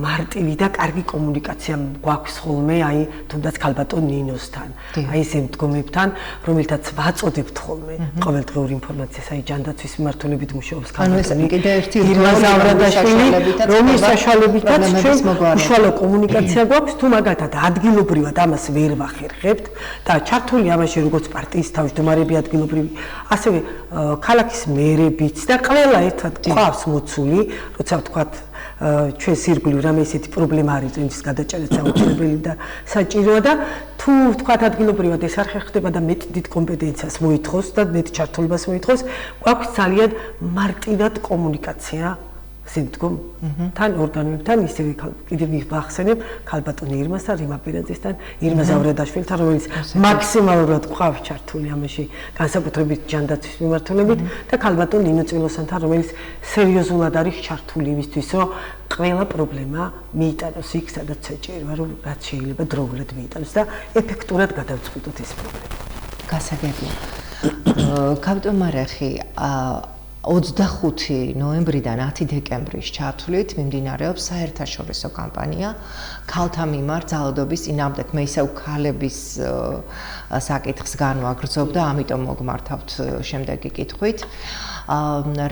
მარტივი და კარგი კომუნიკაცია გვაქვს ხოლმე აი თუნდაც ქალბატონ ნინოსთან, აი შემდგომებთან, რომელთაც ვაწოდებთ ხოლმე ყოველდღიური ინფორმაციას, აი ჯანდაცვის მიმართულებით მუშაობს ქალბატონი ირმა ზავრადაშვილი, რომლის საშუალებითაც ჩვენ უშუალო კომუნიკაცია გვაქვს, თუ მაგალითად ადგილობრივად ამას ვერ ვახერხებთ და ჩართული ამაში როგორც პარტიის თავმჯდომარები ადგილობრივი, ასევე ქალაქის მერებიც და ყველა ერთად ყავს მოცული, როცა ვთქვათ ჩვენს ირგვლივ რამე ისეთი პრობლემა არის, რომლის გადაჭერაც აუცილებელი და საჭიროა და თუ ვთქვათ ადგილობრივად ეს არ ხერხდება და მეტ დიდ კომპეტენციას მოითხოვს და მეტ ჩართულობას მოითხოვს, გვაქვს ძალიან მარტივად კომუნიკაცია შემდგომ თან ორგანოებთან, ისევე კიდევ ვახსენებ ქალბატონ ირმასთან, რიმა პირაძესთან, ირმა ზავრადაშვილთან, რომელიც მაქსიმალურად ყავს ჩართული ამაში განსაკუთრებით ჯანდაცვის მიმართულებით და ქალბატონ ნინო წილოსანთან, რომელიც სერიოზულად არის ჩართული იმისთვის, რომ ყველა პრობლემა მიიტანოს იქ, სადაც საჭიროა, რომ რაც შეიძლება დროულად მიიტანოს და ეფექტურად გადავწყვიტოთ ეს პრობლემა. გასაგებია. ქალბატონ მარეხი 25 ნოემბრიდან 10 დეკემბრის ჩათვლით მიმდინარეობს საერთაშორისო კამპანია ქალთა მიმართ ძალადობის წინააღმდეგ. მე ისევ ქალების საკითხს განვაგრძობ და ამიტომ მოგმართავთ შემდეგი კითხვით.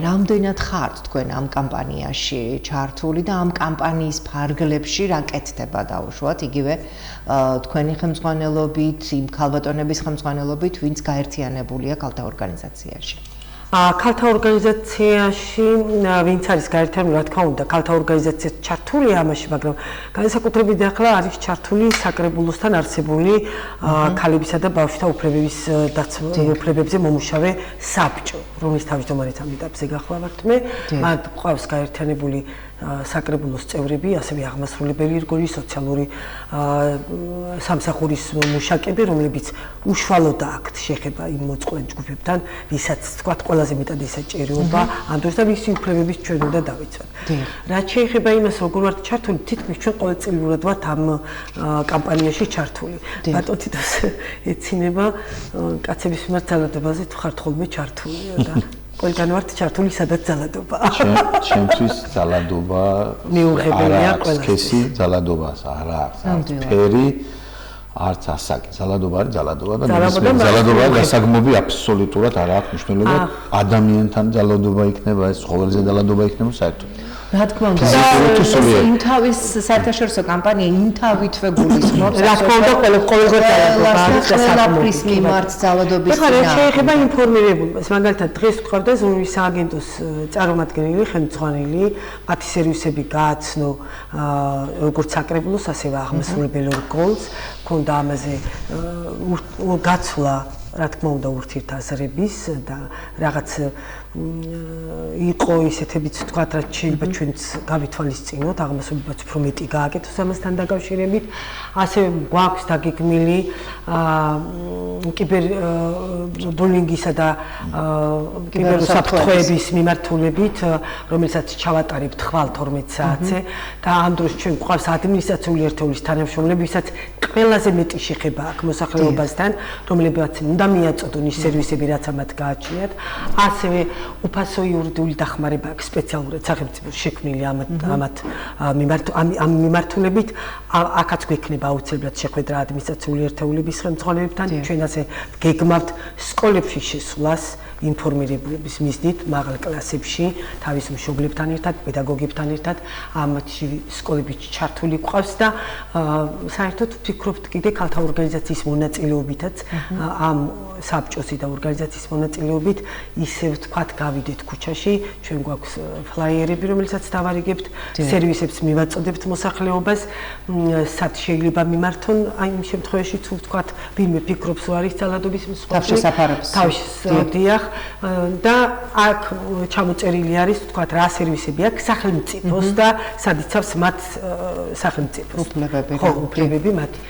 რამდენად ხართ თქვენ ამ კამპანიაში ჩართული და ამ კამპანიის ფარგლებში რა კეთდება დაუშვათ იგივე თქვენი ხელმძღვანელობით, იმ ქალბატონების ხელმძღვანელობით, ვინც გაერთიანებულია ქალთა ორგანიზაციაში? ქალთა ორგანიზაციაში ვინც არის გაერთიანებული, რა თქმა უნდა, ქალთა ორგანიზაცია ჩართულია ამაში, მაგრამ განსაკუთრებით ახლა არის ჩართული საკრებულოსთან არსებული ქალებისა და ბავშვთა უფლებებზე მომუშავე საბჭო, რომლის თავმჯდომარედ ამ ეტაპზე გახლავართ მე. მათ ყავს გაერთიანებული საკრებულოს წევრები, ასევე აღმასრულებელი რგოლი, სოციალური სამსახურის მუშაკები, რომლებიც უშუალოდ აქვთ შეხება იმ მოწყვლედ ჯგუფებთან, ვისაც თქვათ ყველაზე მეტად ესაჭიროება ამ დროს და ვისი უფლებების ჩვენ უნდა დავიცვათ. რაც შეეხება იმას, როგორ ვართ ჩართული, თითქმის ჩვენ ყოველწლიურად ვართ ამ კამპანიაში ჩართული. ბატონ თითოს ეცინება კაცების მიმართ ძალადობაზე თუ ხართ ხოლმე ჩართული და ყველგან ვართ ჩართული, სადაც ძალადობაა. ჩემთვის ძალადობა მიუღებელია ყველასთვის. სქესი ძალადობას არ აქვს. ფერი არც ასაკი. ძალადობა არის ძალადობა და ძალადობა გასაგმობი აბსოლუტურად არ აქვს მნიშვნელობა. ადამიანთან ძალადობა იქნება, ეს ყოველზე ძალადობა იქნება საერთოდ. რა თქმა უნდა, იმ თავის საერთაშორისო კამპანია იმ თავითვე გულისხმობს. რა თქმა უნდა, ყოველგვარ ძალადობა არის ყველაფრის მიმართ ძალადობის წინააღმდეგ. ეხლა შეეხება ინფორმირებულობას. მაგალითად, დღეს ვთქვარდა ზონის სააგენტოს წარმომადგენელი, ხელმძღვანელი, მათი სერვისები გააცნო როგორც საკრებულოს, ასევე აღმასრულებელ რგოლს, ქონდა ამაზე გაცვლა, რა თქმა უნდა, ურთიერთაზრების და რაღაც იყო ისეთებიც თქვათ, რაც შეიძლება ჩვენც გავითვალისწინოთ, აღმასრულებაც უფრო მეტი გააკეთოს ამასთან დაკავშირებით. ასევე გვაქვს დაგეგმილი კიბერბულინგისა და კიბერუსაფრთხოების მიმართულებით, რომელსაც ჩავატარებთ ხვალ 12 საათზე და ამ დროს ჩვენ გვყავს ადმინისტრაციული ერთეულის თანამშრომლები, ვისაც ყველაზე მეტი შეხება აქვს მოსახლეობასთან, რომლებიც უნდა მიაწოდონ ის სერვისები, რაც ამათ გააჩნიათ. ასევე უფასო იურიდიული დახმარება აქვს სპეციალურად სახელმწიფოს შექმნილი ამათ მიმართულებით. აქაც გვექნება აუცილებლად შეხვედრა ადმინისტრაციული ერთეულების ხელმძღვანელებთან. ჩვენ ასე გეგმავთ სკოლებში შესვლას ინფორმირებულების მიზნით მაღალ კლასებში თავის მშობლებთან ერთად, პედაგოგებთან ერთად ამათში სკოლებში ჩართული გვყავს და საერთოდ ვფიქრობთ კიდე ქალთა ორგანიზაციის მონაწილეობითაც ამ საბჭოსი და ორგანიზაციის მონაწილეობით ისე ვთქვათ გავიდეთ ქუჩაში, ჩვენ გვაქვს ფლაიერები, რომელსაც დავარიგებთ, სერვისებს მივაწოდებთ მოსახლეობას, სად შეიძლება მიმართონ აი იმ შემთხვევაში თუ ვთქვათ ვინმე ფიქრობს რომ არის ძალადობის მსხვერპლი თავშესაფარებს და აქ ჩამოწერილი არის ვთქვათ რა სერვისები აქვს სახელმწიფოს და სად იცავს მათ სახელმწიფოს უფლებები მათი.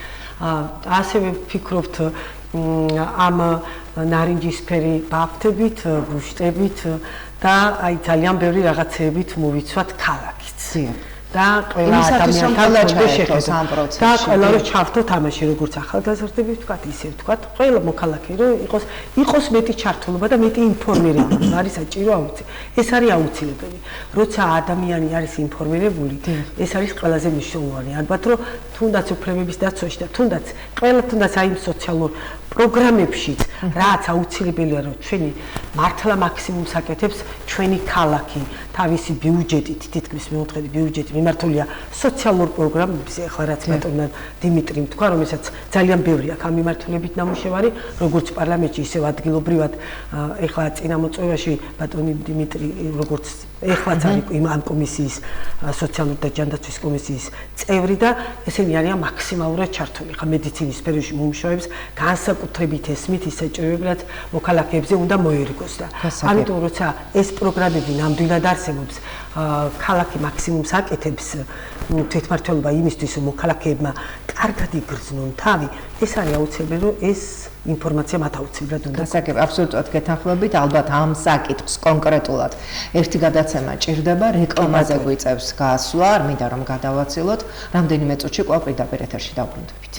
ასევე ვფიქრობთ ამ ნარინჯისფერი ბაფთებით, ბუშტებით და აი ძალიან ბევრი რაღაცეებით მოვიცვათ ქალაქიც. და ყველა ადამიანთან შეხვედრა ამ პროცესში. და ყველა რო ჩართოთ ამაში, როგორც ახალგაზრდები ვთქვათ, ისე ვთქვათ, ყველა მოქალაქე რო იყოს მეტი ჩართულობა და მეტი ინფორმირება, არის საჭირო აუცილებელი. ეს არის აუცილებელი. როცა ადამიანი არის ინფორმირებული, ეს არის ყველაზე მნიშვნელოვანი. ალბათ რომ თუნდაც უფლებების დაცვაში და თუნდაც აი იმ სოციალურ პროგრამებშიც, რაც აუცილებელია რომ ჩვენი მართლა მაქსიმუმს აკეთებს ჩვენი ქალაქი თავისი ბიუჯეტით, თითქმის მეოთხედი ბიუჯეტი მიმართულია სოციალურ პროგრამებზე, ახლა რაც ბატონმა დიმიტრიმ თქვა, რომელსაც ძალიან ბევრი აქვს ამ მიმართულებით ნამუშევარი, როგორც პარლამენტში, ისევ ადგილობრივად, ახლა წინამოწვევაში ბატონი დიმიტრი როგორც ეხლაც არის ამ კომისიის სოციალური და ჯანდაცვის კომისიის წევრი და ესენი არიან მაქსიმალურად ჩართული. ხა მედიცინის სფეროში მუშაობს, განსაკუთრებით ესმით ის საჭიროებად მოქალაქეებზე უნდა მოერგოს და ამიტომ როცა ეს პროგრამები ნამდვილად არსებობს, ქალაქი მაქსიმუმს აკეთებს თვითმმართველობა იმისთვის, რომ მოქალაქეებმა კარგად იგრძნონ თავი, ეს არის აუცილებელი, რომ ეს ინფორმაცია მათ აუცილებლად უნდა. გასაგებ, აბსოლუტურად გეთანხმებით, ალბათ ამ საკითხს კონკრეტულად ერთი გადაცემა ჭირდება, რეკლამაზე გვიწევს გასვლა, არ მინდა რომ გადავაცილოთ, რამდენიმე წუთში კვლავ პირდაპირ ეთერში დავბრუნდებით.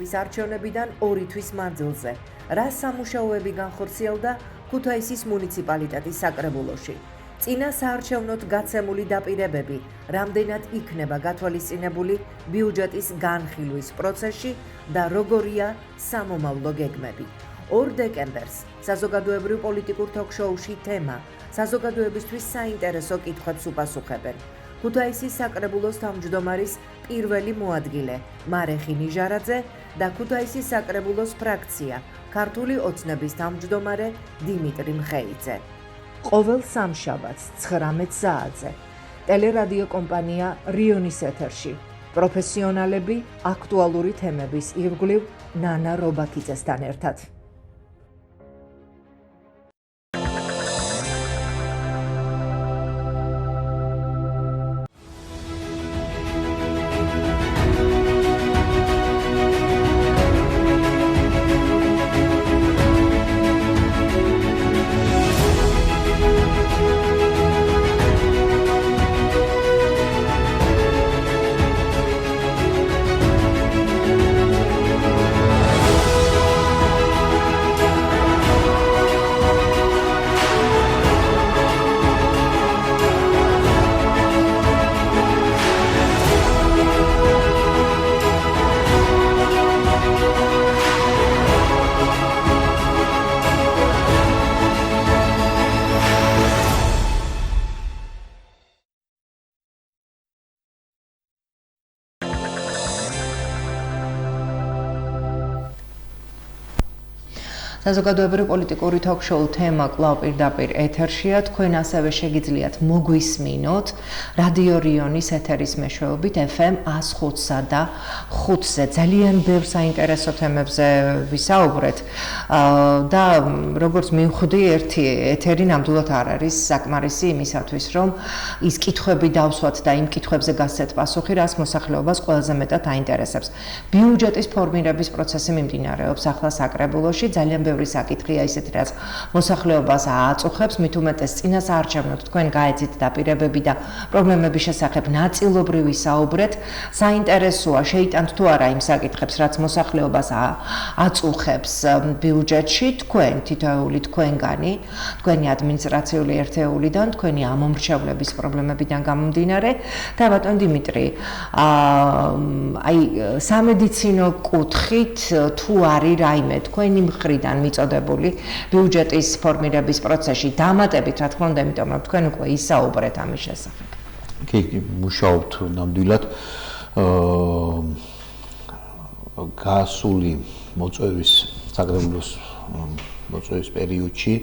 არჩევნებიდან 2 თვის მანძილზე რა სამუშაოები განხორციელდა ქუთაისის მუნიციპალიტეტის საკრებულოში? წინა საარჩევნოდ გაცემული დაპირებები რამდენად იქნება გათვალისწინებული ბიუჯეტის განხილვის პროცესში და როგორია სამომავლო გეგმები? 2 დეკემბერს საზოგადოებრივ პოლიტიკურ თოქ-შოუში თემა საზოგადოებისთვის საინტერესო კითხვებს უპასუხებენ ქუთაისის საკრებულოს თავმჯდომარის პირველი მოადგილე მარეხი ნიჟარაძე და ქუთაისის საკრებულოს ფრაქცია ქართული ოცნების თავმჯდომარე დიმიტრი მხეიძე. ყოველ სამშაბათს 19 საათზე ტელერადიო კომპანია რიონის ეთერში პროფესიონალები აქტუალური თემების ირგვლივ ნანა რობაქიძესთან ერთად. საზოგადოებრივ პოლიტიკური თოქ-შოუ თემა კვლავ პირდაპირ ეთერშია. თქვენ ასევე შეგიძლიათ მოგვისმინოთ რადიო რიონის ეთერის მეშვეობით FM 105-სა და 5-ზე. ძალიან ბევრ საინტერესო თემებზე ვისაუბრეთ და როგორც მივხვდი, ერთი ეთერი ნამდვილად არ არის საკმარისი იმისათვის, რომ ის კითხვები დავსვათ და იმ კითხვებზე გასცეთ პასუხი, რაც მოსახლეობას ყველაზე მეტად აინტერესებს. ბიუჯეტის ფორმირების პროცესი მიმდინარეობს ახლა საკრებულოში, ძალიან ბევრი საკითხია ისეთი, რაც მოსახლეობას ააწუხებს, მით უმეტეს წინასაარჩევნოდ თქვენ გაეცით დაპირებები და პრობლემების შესახებ ნაწილობრივ ვისაუბრეთ. საინტერესოა შეიტანთ თუ არა იმ საკითხებს, რაც მოსახლეობას აწუხებს ბიუჯეტში, თქვენ თითოეული თქვენგანი, თქვენი ადმინისტრაციული ერთეულიდან, თქვენი ამომრჩევლების პრობლემებიდან გამომდინარე და ბატონ დიმიტრი, აი სამედიცინო კუთხით თუ არის რაიმე თქვენი მხრიდან მიწოდებული ბიუჯეტის ფორმირების პროცესში დამატებით, რა თქმა უნდა, იმიტომ რომ თქვენ უკვე ისაუბრეთ ამის შესახებ. კი, მუშაობთ ნამდვილად გასული მოწვევის საკრებულოს მოწვევის პერიოდში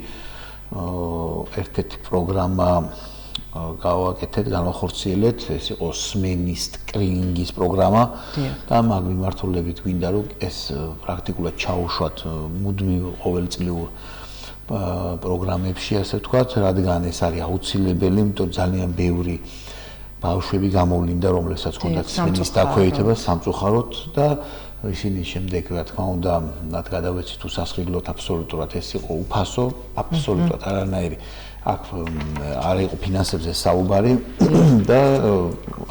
ერთ-ერთი პროგრამა გავაკეთეთ, განვახორციელეთ, ეს იყო სმენის სკრინინგის პროგრამა და მაგ მიმართულებით გვინდა რომ ეს პრაქტიკულად ჩაუშვათ მუდმივ ყოველწლიურ პროგრამებში, ასე ვთქვათ, რადგან ეს არის აუცილებელი, იმიტომ ძალიან ბევრი ბავშვები გამოვლინდა, რომლებსაც ჰქონდათ სმენის დაქვეითება სამწუხაროდ და ისინი შემდეგ, რა თქმა უნდა, მათ გადავეცით თუ სასყიდლოდ აბსოლუტურად ეს იყო უფასო, აბსოლუტურად არანაირი აქ არ იყო ფინანსებზე საუბარი და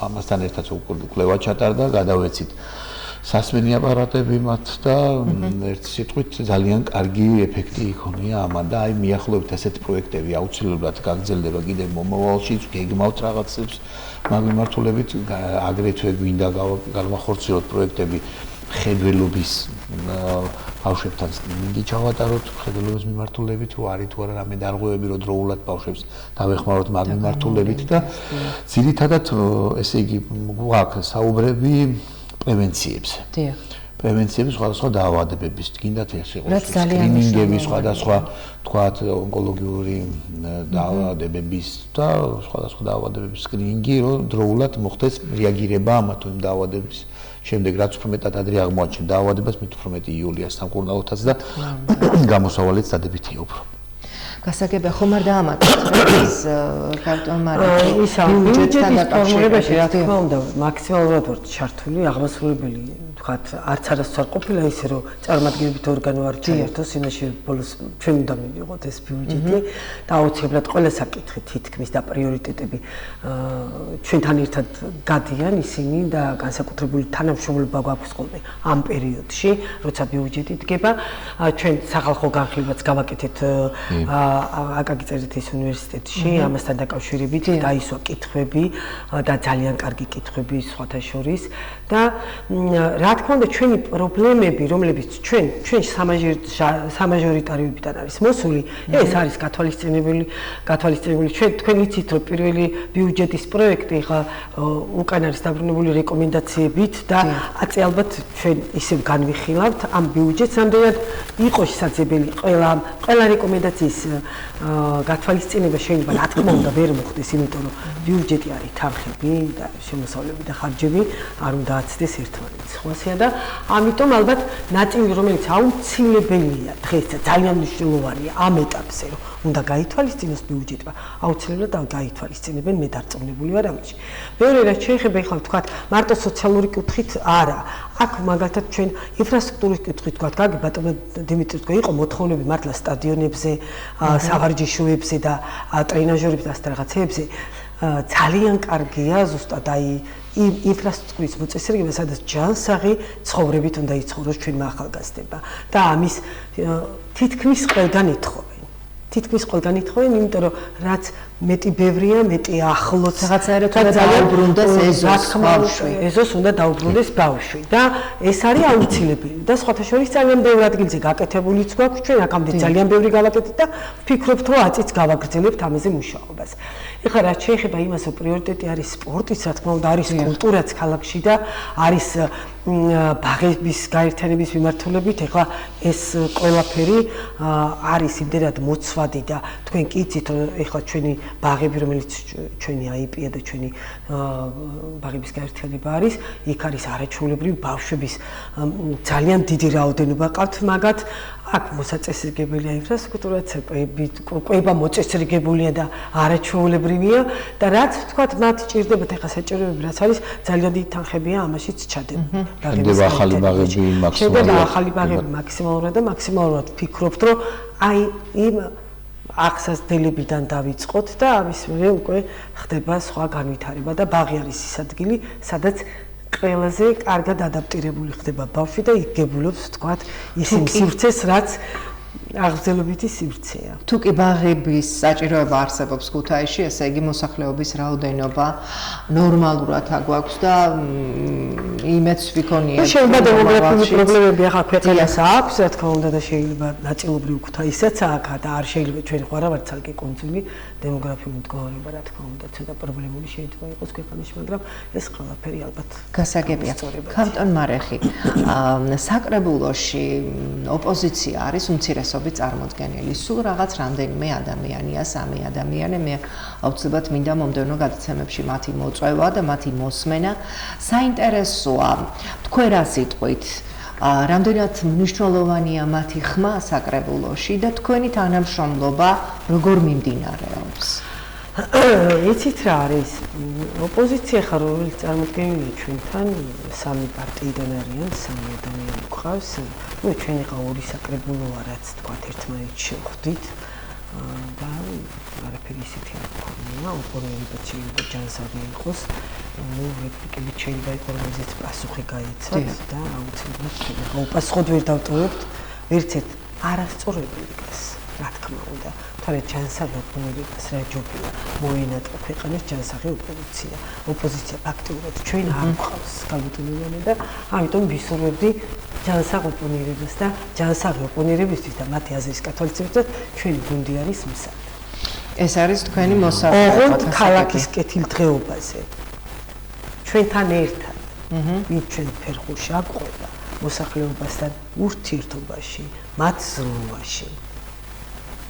ამასთან ერთად კვლევა ჩატარდა, გადავეცით სასმენი აპარატები მათ და ერთ სიტყვით ძალიან კარგი ეფექტი იქონია ამან და აი მიახლოებით ასეთი პროექტები აუცილებლად გაგრძელდება კიდევ მომავალში, გეგმავთ რაღაცებს მაგ მიმართულებით, აგრეთვე გვინდა განვახორციელოთ პროექტები ხედველობის ბავშვებთან მინდი ჩავატაროთ ხედველობის მიმართულებით, თუ არის თუ არა რამე დარღვევები, რომ დროულად ბავშვებს დავეხმაროთ მაგ მიმართულებით და ძირითადად ესე იგი გვაქვს საუბრები პრევენციებზე. დიახ. პრევენციების სხვადასხვა დაავადებების, გინდათ ეს იყოს სკრინინგების სხვადასხვა, თქვათ, ონკოლოგიური დაავადებების და სხვადასხვა დაავადებების სკრინინგი, რომ დროულად მოხდეს რეაგირება ამ თუ იმ დაავადების შემდეგ, რაც უფრო მეტად ადრე აღმოაჩენ დაავადებას, მით უფრო მეტი იულია სამკურნალოთაც და გამოსავალიც დადებითია უფრო. გასაგებია ხომ არ დაამატეთ ეს კარტონ მარკი ბიუჯეტთან დაკავშირებაში რა თქმა უნდა მაქსიმალურად ვარ ჩართული აღმასრულებელი ვთქვათ არც არასდროს არ ყოფილა ისე რომ წარმატებით ორგანო არ ჩაერთო სინაში ბოლოს ჩვენ უნდა მივიღოთ ეს ბიუჯეტი და აუცილებლად ყველა საკითხი თითქმის და პრიორიტეტები ჩვენთან ერთად გადიან ისინი და განსაკუთრებული თანამშრომლობა გვაქვს ხოლმე ამ პერიოდში როცა ბიუჯეტი დგება ჩვენ სახალხო განხილვაც გავაკეთეთ აკაკი წერეთის უნივერსიტეტში ამასთან დაკავშირებით დაისვა კითხვები და ძალიან კარგი კითხვები სხვათა შორის და რა თქმა უნდა ჩვენი პრობლემები რომლებიც ჩვენ სამაჟორიტარიობიდან არის მოსული ეს არის გათვალისწინებული თქვენ იცით რომ პირველი ბიუჯეტის პროექტი ხა უკან არის დაბრუნებული რეკომენდაციებით და აწი ალბათ ჩვენ ისევ განვიხილავთ ამ ბიუჯეტს ამდენად იყო შესაძლებელი ყველა რეკომენდაციის გათვალისწინება შეიძლება რა თქმა უნდა ვერ მოხდეს იმიტომ რომ ბიუჯეტი არის თანხები და შემოსავლები და ხარჯები არ უნდა აცდეს ერთმანეთს ხواسია და ამიტომ ალბათ ნაწილი რომელიც აუცილებელია დღეს ძალიან მნიშვნელოვანია ამ ეტაპზე რომ უნდა გაითვალისწინოს ბიუჯეტმა აუცილებლად გაითვალისწინებენ მე დარწმუნებული ვარ ამაში მეორე რაც შეიძლება ეხლა ვთქვათ მარტო სოციალური კუთხით არა აქ მაგალითად ჩვენ ინფრასტრუქტურის კუთხით ვთქვათ გაგი ბატონო დიმიტრი თქვა იყო მოთხოვნები მართლა სტადიონებზე სავარჯიშოებზე და ტრენაჟერებზე და ასეთ რაღაცებზე ძალიან კარგია ზუსტად აი ინფრასტრუქტურის მოწესრიგება სადაც ჯანსაღი ცხოვრებით უნდა იცხოვროს ჩვენმა ახალგაზრდებმა და ამის თითქმის ყველგან ითხოვენ იმიტომ რომ რაც მეტი ბევრია მეტი ახლოც რაღაცაერად დაუბრუნდეს ეზოს უნდა დაუბრუნდეს ბავშვი და ეს არის აუცილებელი და სხვათა შორის ძალიან ბევრ ადგილზე გაკეთებულიც გვაქვს ჩვენ აქამდე ძალიან ბევრი გავაკეთეთ და ვფიქრობთ რომ აწიც გავაგრძელებთ ამაზე მუშაობას ეხლა რაც შეეხება იმას რომ პრიორიტეტი არის სპორტიც რა თქმა უნდა არის კულტურაც ქალაქში და არის ბაღების გაერთიანების მიმართულებით ეხლა ეს ყველაფერი არის იმდენად მოცვადი და თქვენ კი იცით რომ ეხლა ჩვენი ბაღები რომელიც ჩვენი IP-ა და ჩვენი ბაღების გაერთიანება არის იქ არის არაჩვეულებრივი ბავშვების ძალიან დიდი რაოდენობა ყავთ მაგათ აქ მოსაწესრიგებელია ინფრასტრუქტურა, კვება მოწესრიგებულია და არაჩვეულებრივია და რაც ვთქვათ, მათ ჭირდებათ ახლა საჭიროებები, რაც არის ძალიან დიდი თანხებია, ამაშიც ჩადდება. შენდება ახალი ბაღები მაქსიმალურად. შენდება ახალი ბაღები მაქსიმალურად და მაქსიმალურად ვფიქრობთ, რომ აი იმ აღსასრულებიდან დავიწყოთ და ამის მერე უკვე ხდება სხვა განვითარება და ბაღი არის ის ადგილი, სადაც ყველაზე კარგად ადაპტირებული ხდება ბავშვი და იგებულობს თქვათ ის სივრცეს, რაც აღზრდელობითი სივრცეა. თუ კი ბაღების საჭიროება არსებობს ქუთაისში, ესე იგი მოსახლეობის რაოდენობა ნორმალურად აგვაქვს და იმედს ვიქონიათ. შეიძლება დემოგრაფიული პრობლემები ახლა ქვეყანას აქვს, რა თქმა უნდა და შეიძლება ნაწილობრივ ქუთაისაც აქვს და არ შეიძლება ჩვენ ხო არა ვართ ცალკე კონცული დემოგრაფიული მდგომარეობა, რა თქმა უნდა, ცოტა პრობლემული შეიძლება იყოს ქვეყანაში, მაგრამ ეს ყველაფერი ალბათ გასაგებია. ქავტონ მარეხი, საკრებულოში ოპოზიცია არის უმცირესობის წარმოდგენილი. სულ რაღაც რამდენიმე ადამიანია, 3 ადამიანი, მე აუცილებლად მინდა მომდევნო გადაცემებში მათი მოწვევა და მათი მოსმენა. საინტერესოა, თქვენ რა სიტყვით, რამდენად მნიშვნელოვანია მათი ხმა საკრებულოში და თქვენი თანამშრომლობა როგორ მიმდინარეობს? იცით რა არის? ოპოზიცია ხარ, რომელიც წარმოდგენილია ჩვენთან 3 პარტიიდან არიან, 3 ადამიანი გვყავს. ნუ ჩვენ იყო 2 საკრებულოა, რაც თქვათ ერთმანეთში ვხვდით და არაფერი ისეთი არ გქონია, ოპონენტებიც შეიძლება ჯანსაღი იყოს. ნუ რეპლიკები შეიძლება იყოს, რომელზეც პასუხი გაიცათ და აუცილებლად შეიძლება უპასუხოდ ვერ დავტოვებთ ვერც ერთ არასწორებულ იგას, რა თქმა უნდა. თორე ჯანსაღი ოპონენტებს რა ჯობია მოინატყო ქვეყანას ჯანსაღი ოპოზიცია. ოპოზიცია ფაქტიურად ჩვენ არ გვყავს გამოტანილი და ამიტომ ვისურვებდი ჯანსაღ ოპონირებას და ჯანსაღი ოპონირებისთვის და მათი აზრის კათოლიციზმისთვის ჩვენი გუნდი არის მსად. ეს არის თქვენი მოსახლეობა. ოღონდ ქალაქის კეთილდღეობაზე. ჩვენთან ერთად. ვინც ჩვენ ფერხულში აყვება მოსახლეობასთან ურთიერთობაში, მათ ზრუნვაში.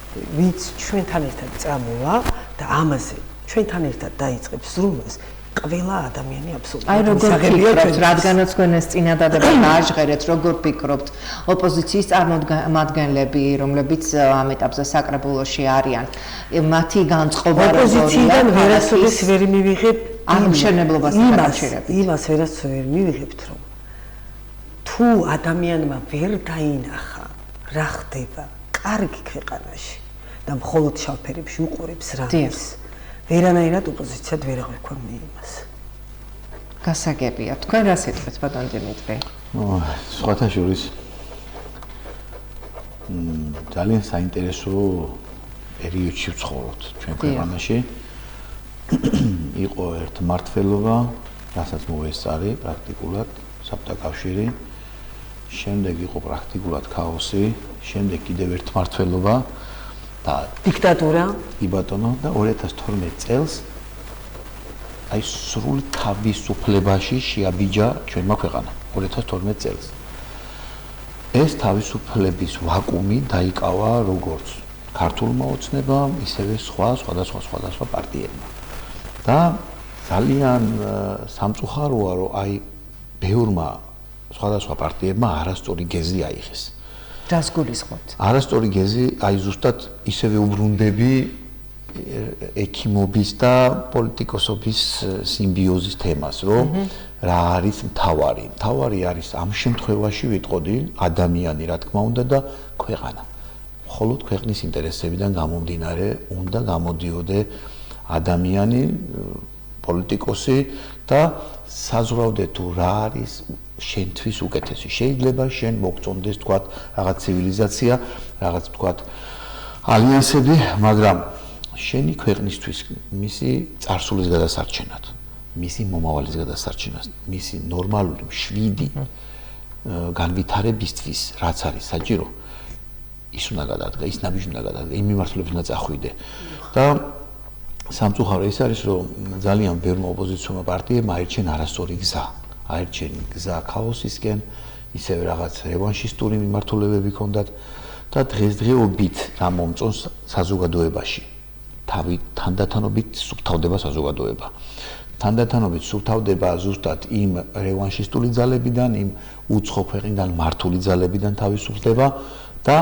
ვინც ჩვენთან ერთად წამოვა და ამაზე ჩვენთან ერთად დაიწყებს ზრუნვას, ყველა ადამიანი აბსოლუტურად აი როგორ ფიქრობთ, რადგანაც თქვენ ეს წინადადება დააჟღერეთ, როგორ ფიქრობთ, ოპოზიციის წარმომადგენლები, რომლებიც ამ ეტაპზე საკრებულოში არიან, მათი განწყობა როგორია? ოპოზიციიდან ვერასოდეს ვერ მივიღებ აღმშენებლობასთან დაკავშირებით. იმას ვერასოდეს ვერ მივიღებთ, რომ თუ ადამიანმა ვერ დაინახა რა ხდება კარგი ქვეყანაში და მხოლოდ შავფერებში უყურებს რამეს, ვერანაირად ოპოზიციად ვერ აღვიქვამდი იმას. გასაგებია. თქვენ რა სიტყვით, ბატონ დიმიტრი? სხვათა შორის ძალიან საინტერესო პერიოდში ვცხოვრობთ ჩვენ ქვეყანაში. იყო ერთ მმართველობა, რასაც მოესწარი პრაქტიკულად საბჭოთა კავშირი. შემდეგ იყო პრაქტიკულად ქაოსი, შემდეგ კიდევ ერთ მმართველობა და დიქტატურა. კი ბატონო, და 2012 წელს აი სრულ თავისუფლებაში შეაბიჯა ჩვენმა ქვეყანა 2012 წელს. ეს თავისუფლების ვაკუუმი დაიკავა როგორც ქართულმა ოცნებამ, ისევე სხვადასხვა პარტიებმა. და ძალიან სამწუხაროა, რომ აი ბევრმა სხვადასხვა პარტიებმა არასწორი გეზი აიღეს. რას გულისხმობთ? არასწორი გეზი, აი ზუსტად ისევე უბრუნდები ექიმობის და პოლიტიკოსობის სიმბიოზის თემას, რომ რა არის მთავარი. მთავარი არის ამ შემთხვევაში ვიტყოდი ადამიანი, რა თქმა უნდა და ქვეყანა. მხოლოდ ქვეყნის ინტერესებიდან გამომდინარე უნდა გამოდიოდე ადამიანი, პოლიტიკოსი და საზღვრავდე თუ რა არის შენთვის უკეთესი. შეიძლება შენ მოგწონდეს თქვათ რაღაც ცივილიზაცია, რაღაც თქვათ ალიანსები, მაგრამ შენი ქვეყნისთვის მისი წარსულის გადასარჩენად, მისი მომავლის გადასარჩენად, მისი ნორმალური მშვიდი განვითარებისთვის, რაც არის საჭირო, ის უნდა გადადგა, ის ნაბიჯი უნდა გადადგა, იმ მიმართულებით უნდა წახვიდე. და სამწუხარო ის არის, რომ ძალიან ბევრმა ოპოზიციურმა პარტიებმა აირჩიენ არასწორი გზა. აირჩიენ გზა ქაოსისკენ, ისევე რაღაც რევანშისტური მიმართულებები ჰქონდათ და დღესდღეობით რა მომწონს საზოგადოებაში. თანდათანობით სუფთავდება საზოგადოება. თანდათანობით სუფთავდება ზუსტად იმ რევანშისტული ძალებიდან, იმ უცხო ქვეყნიდან მართული ძალებიდან თავისუფლდება და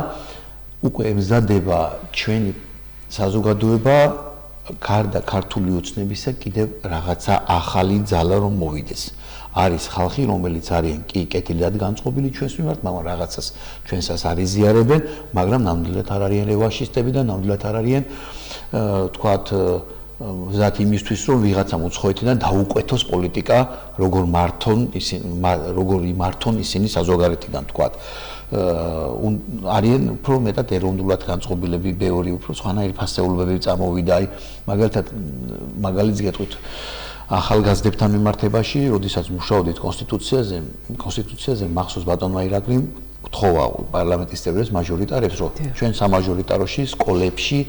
უკვე ემზადება ჩვენი საზოგადოება გარდა ქართული ოცნებისა კიდევ რაღაცა ახალი ძალა რომ მოვიდეს. არის ხალხი, რომელიც არიან კი კეთილად განწყობილი ჩვენს მიმართ, მაგრამ რაღაცას ჩვენსაც არ იზიარებენ, მაგრამ ნამდვილად არ არიან რევანშისტები და ნამდვილად არ არიან თქვათ მზად იმისთვის, რომ ვიღაცამ უცხოეთიდან დაუკვეთოს პოლიტიკა, როგორ იმართონ ისინი საზოგადოებიდან თქვათ. არიან უფრო მეტად ეროვნულად განწყობილები, ბევრი უფრო სხვანაირი ფასეულობები წამოვიდა, აი მაგალითს გეტყვით ახალგაზრდებთან მიმართებაში, როდესაც მუშაობდით კონსტიტუციაზე, მახსოვს ბატონმა ირაკლიმ გთხოვა პარლამენტის წევრებს, მაჟორიტარებს, რომ ჩვენ სამაჟორიტაროში სკოლებში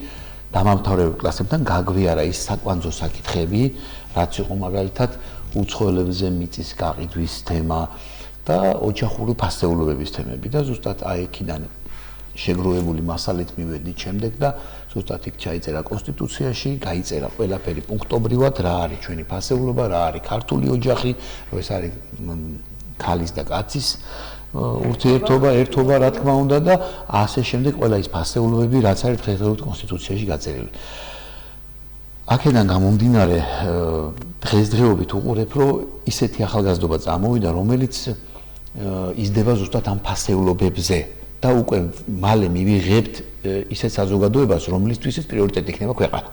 დამამთავრებელ კლასებთან გაგვიარა ის საკვანძო საკითხები, რაც იყო მაგალითად უცხოელებზე მიწის გაყიდვის თემა და ოჯახური ფასეულობების თემები და ზუსტად აი იქიდან შეგროვებული მასალით მივედი შემდეგ და ზუსტად იქ ჩაიწერა კონსტიტუციაში, გაიწერა ყველაფერი პუნქტობრივად, რა არის ჩვენი ფასეულობა, რა არის ქართული ოჯახი, რომ ეს არის ქალის და კაცის ურთიერთობა, ერთობა, რა თქმა უნდა და ასე შემდეგ ყველა ის ფასეულობები, რაც არის დღესდღეობით კონსტიტუციაში გაწერილი. აქედან გამომდინარე, დღესდღეობით უყურებ, რომ ისეთი ახალგაზრდობა წამოვიდა, რომელიც იზრდება ზუსტად ამ ფასეულობებზე და უკვე მალე მივიღებთ ისეთ საზოგადოებას, რომლისთვის ეს პრიორიტეტი იქნება ქვეყანა.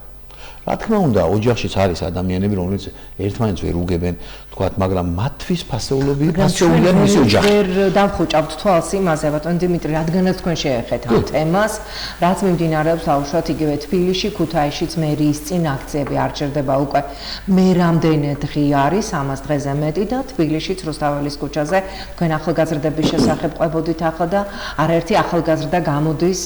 რა თქმა უნდა, ოჯახშიც არის ადამიანები, რომლებიც ერთმანეთს ვერ უგებენ, თქვათ, მაგრამ მათთვის ფასეულობია მისი ოჯახი. ვერ დავხუჭავთ თვალს იმაზე, ბატონ დიმიტრი, რადგანაც თქვენ შეეხეთ ამ თემას, რაც მიმდინარეობს აუშვათ იგივე თბილისში, ქუთაისშიც მერიის წინ აქციები არ ჭირდება უკვე მე რამდენი დღე არის, ამას დღეზე მეტი და თბილისშიც რუსთაველის ქუჩაზე თქვენ ახალგაზრდების შესახებ ყვებოდით ახლა და არაერთი ახალგაზრდა გამოდის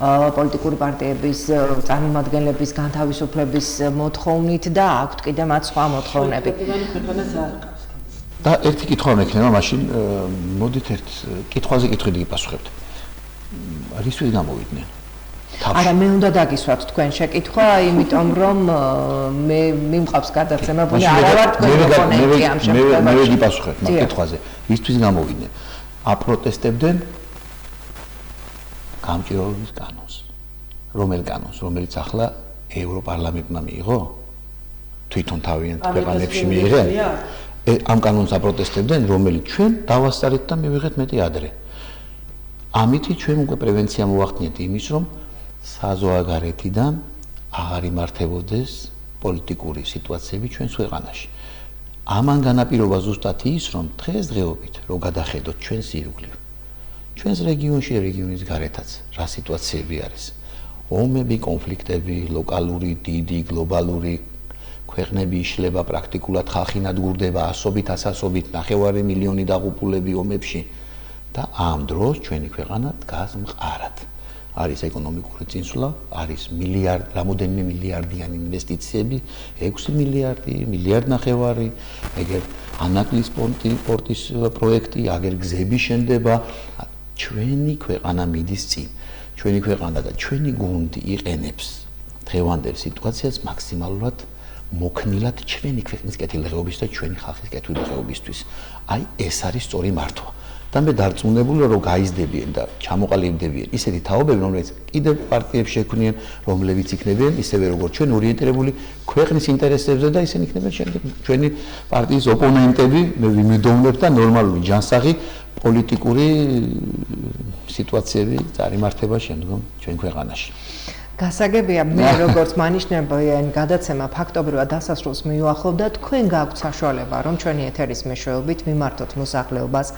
პოლიტიკური პარტიების წარმომადგენლების განთავისუფლების მოთხოვნით და აქვთ კიდე მათ სხვა მოთხოვნები. და ერთი კითხვა მექნება, მაშინ მოდით ერთ კითხვაზე კითხვით გიპასუხებთ. რისთვის გამოვიდნენ? არა, მე უნდა დაგისვათ თქვენ შეკითხვა, იმიტომ რომ მე მიმყავს გადაცემა, ბუნე არა ვარ თქვენ ოპონენტი ამ შემთხვევაში. მე გიპასუხებთ მაგ კითხვაზე. რისთვის გამოვიდნენ? აპროტესტებდნენ გამჭირვალობის კანონს. რომელ კანონს, რომელიც ახლა ევროპარლამენტმა მიიღო? თვითონ თავიანთ ქვეყანებში მიიღეს? ამ კანონს აპროტესტებდნენ, რომელიც ჩვენ დავასწარეთ და მივიღეთ მეტი ადრე. ამით ჩვენ უკვე პრევენცია მოვახდინეთ იმის, რომ საზღვარგარეთიდან აღარ იმართებოდეს პოლიტიკური სიტუაციები ჩვენს ქვეყანაში. ამან განაპირობა ზუსტად ის, რომ დღესდღეობით რო გადახედოთ ჩვენს ირგვლივ, ჩვენს რეგიონში, რეგიონის გარეთაც რა სიტუაციები არის. ომები, კონფლიქტები, ლოკალური, დიდი, გლობალური ქვეყნები იშლება პრაქტიკულად ხალხი ნადგურდება ასობით, ასობით, 9 მილიონი დაღუპულები ომებში და ამ დროს ჩვენი ქვეყანა დგას მყარად. არის ეკონომიკური წინსვლა, არის რამოდენიმე მილიარდიანი ინვესტიციები, 6 მილიარდი, 1,5 მილიარდი, ეგერ ანაკლის პორტის პროექტი, აგერ გზები შენდება, ჩვენი ქვეყანა მიდის წინ. ჩვენი ქვეყანა და ჩვენი გუნდი იყენებს დღევანდელ სიტუაციას მაქსიმალურად მოქნილად ჩვენი ქვეყნის კეთილდღეობის და ჩვენი ხალხის კეთილდღეობისთვის. აი ეს არის სწორი მართვა. და მე დარწმუნებული რომ გაიზრდებიან და ჩამოყალიბდებიან ისეთი თაობები, რომლებიც კიდევ პარტიებს შექმნიან, რომლებიც იქნებიან ისევე როგორც ჩვენ ორიენტირებული ქვეყნის ინტერესებზე და ისინი იქნებიან შემდეგ ჩვენი პარტიის ოპონენტები, მე ვიმედოვნებ და ნორმალური ჯანსაღი პოლიტიკური სიტუაციები წარიმართება შემდგომ ჩვენ ქვეყანაში. გასაგებია, მე როგორც მანიშნებიან გადაცემა ფაქტობრივად დასასრულს მიუახლოვდა, თქვენ გაქვთ საშუალება, რომ ჩვენი ეთერის მეშვეობით მიმართოთ მოსახლეობას,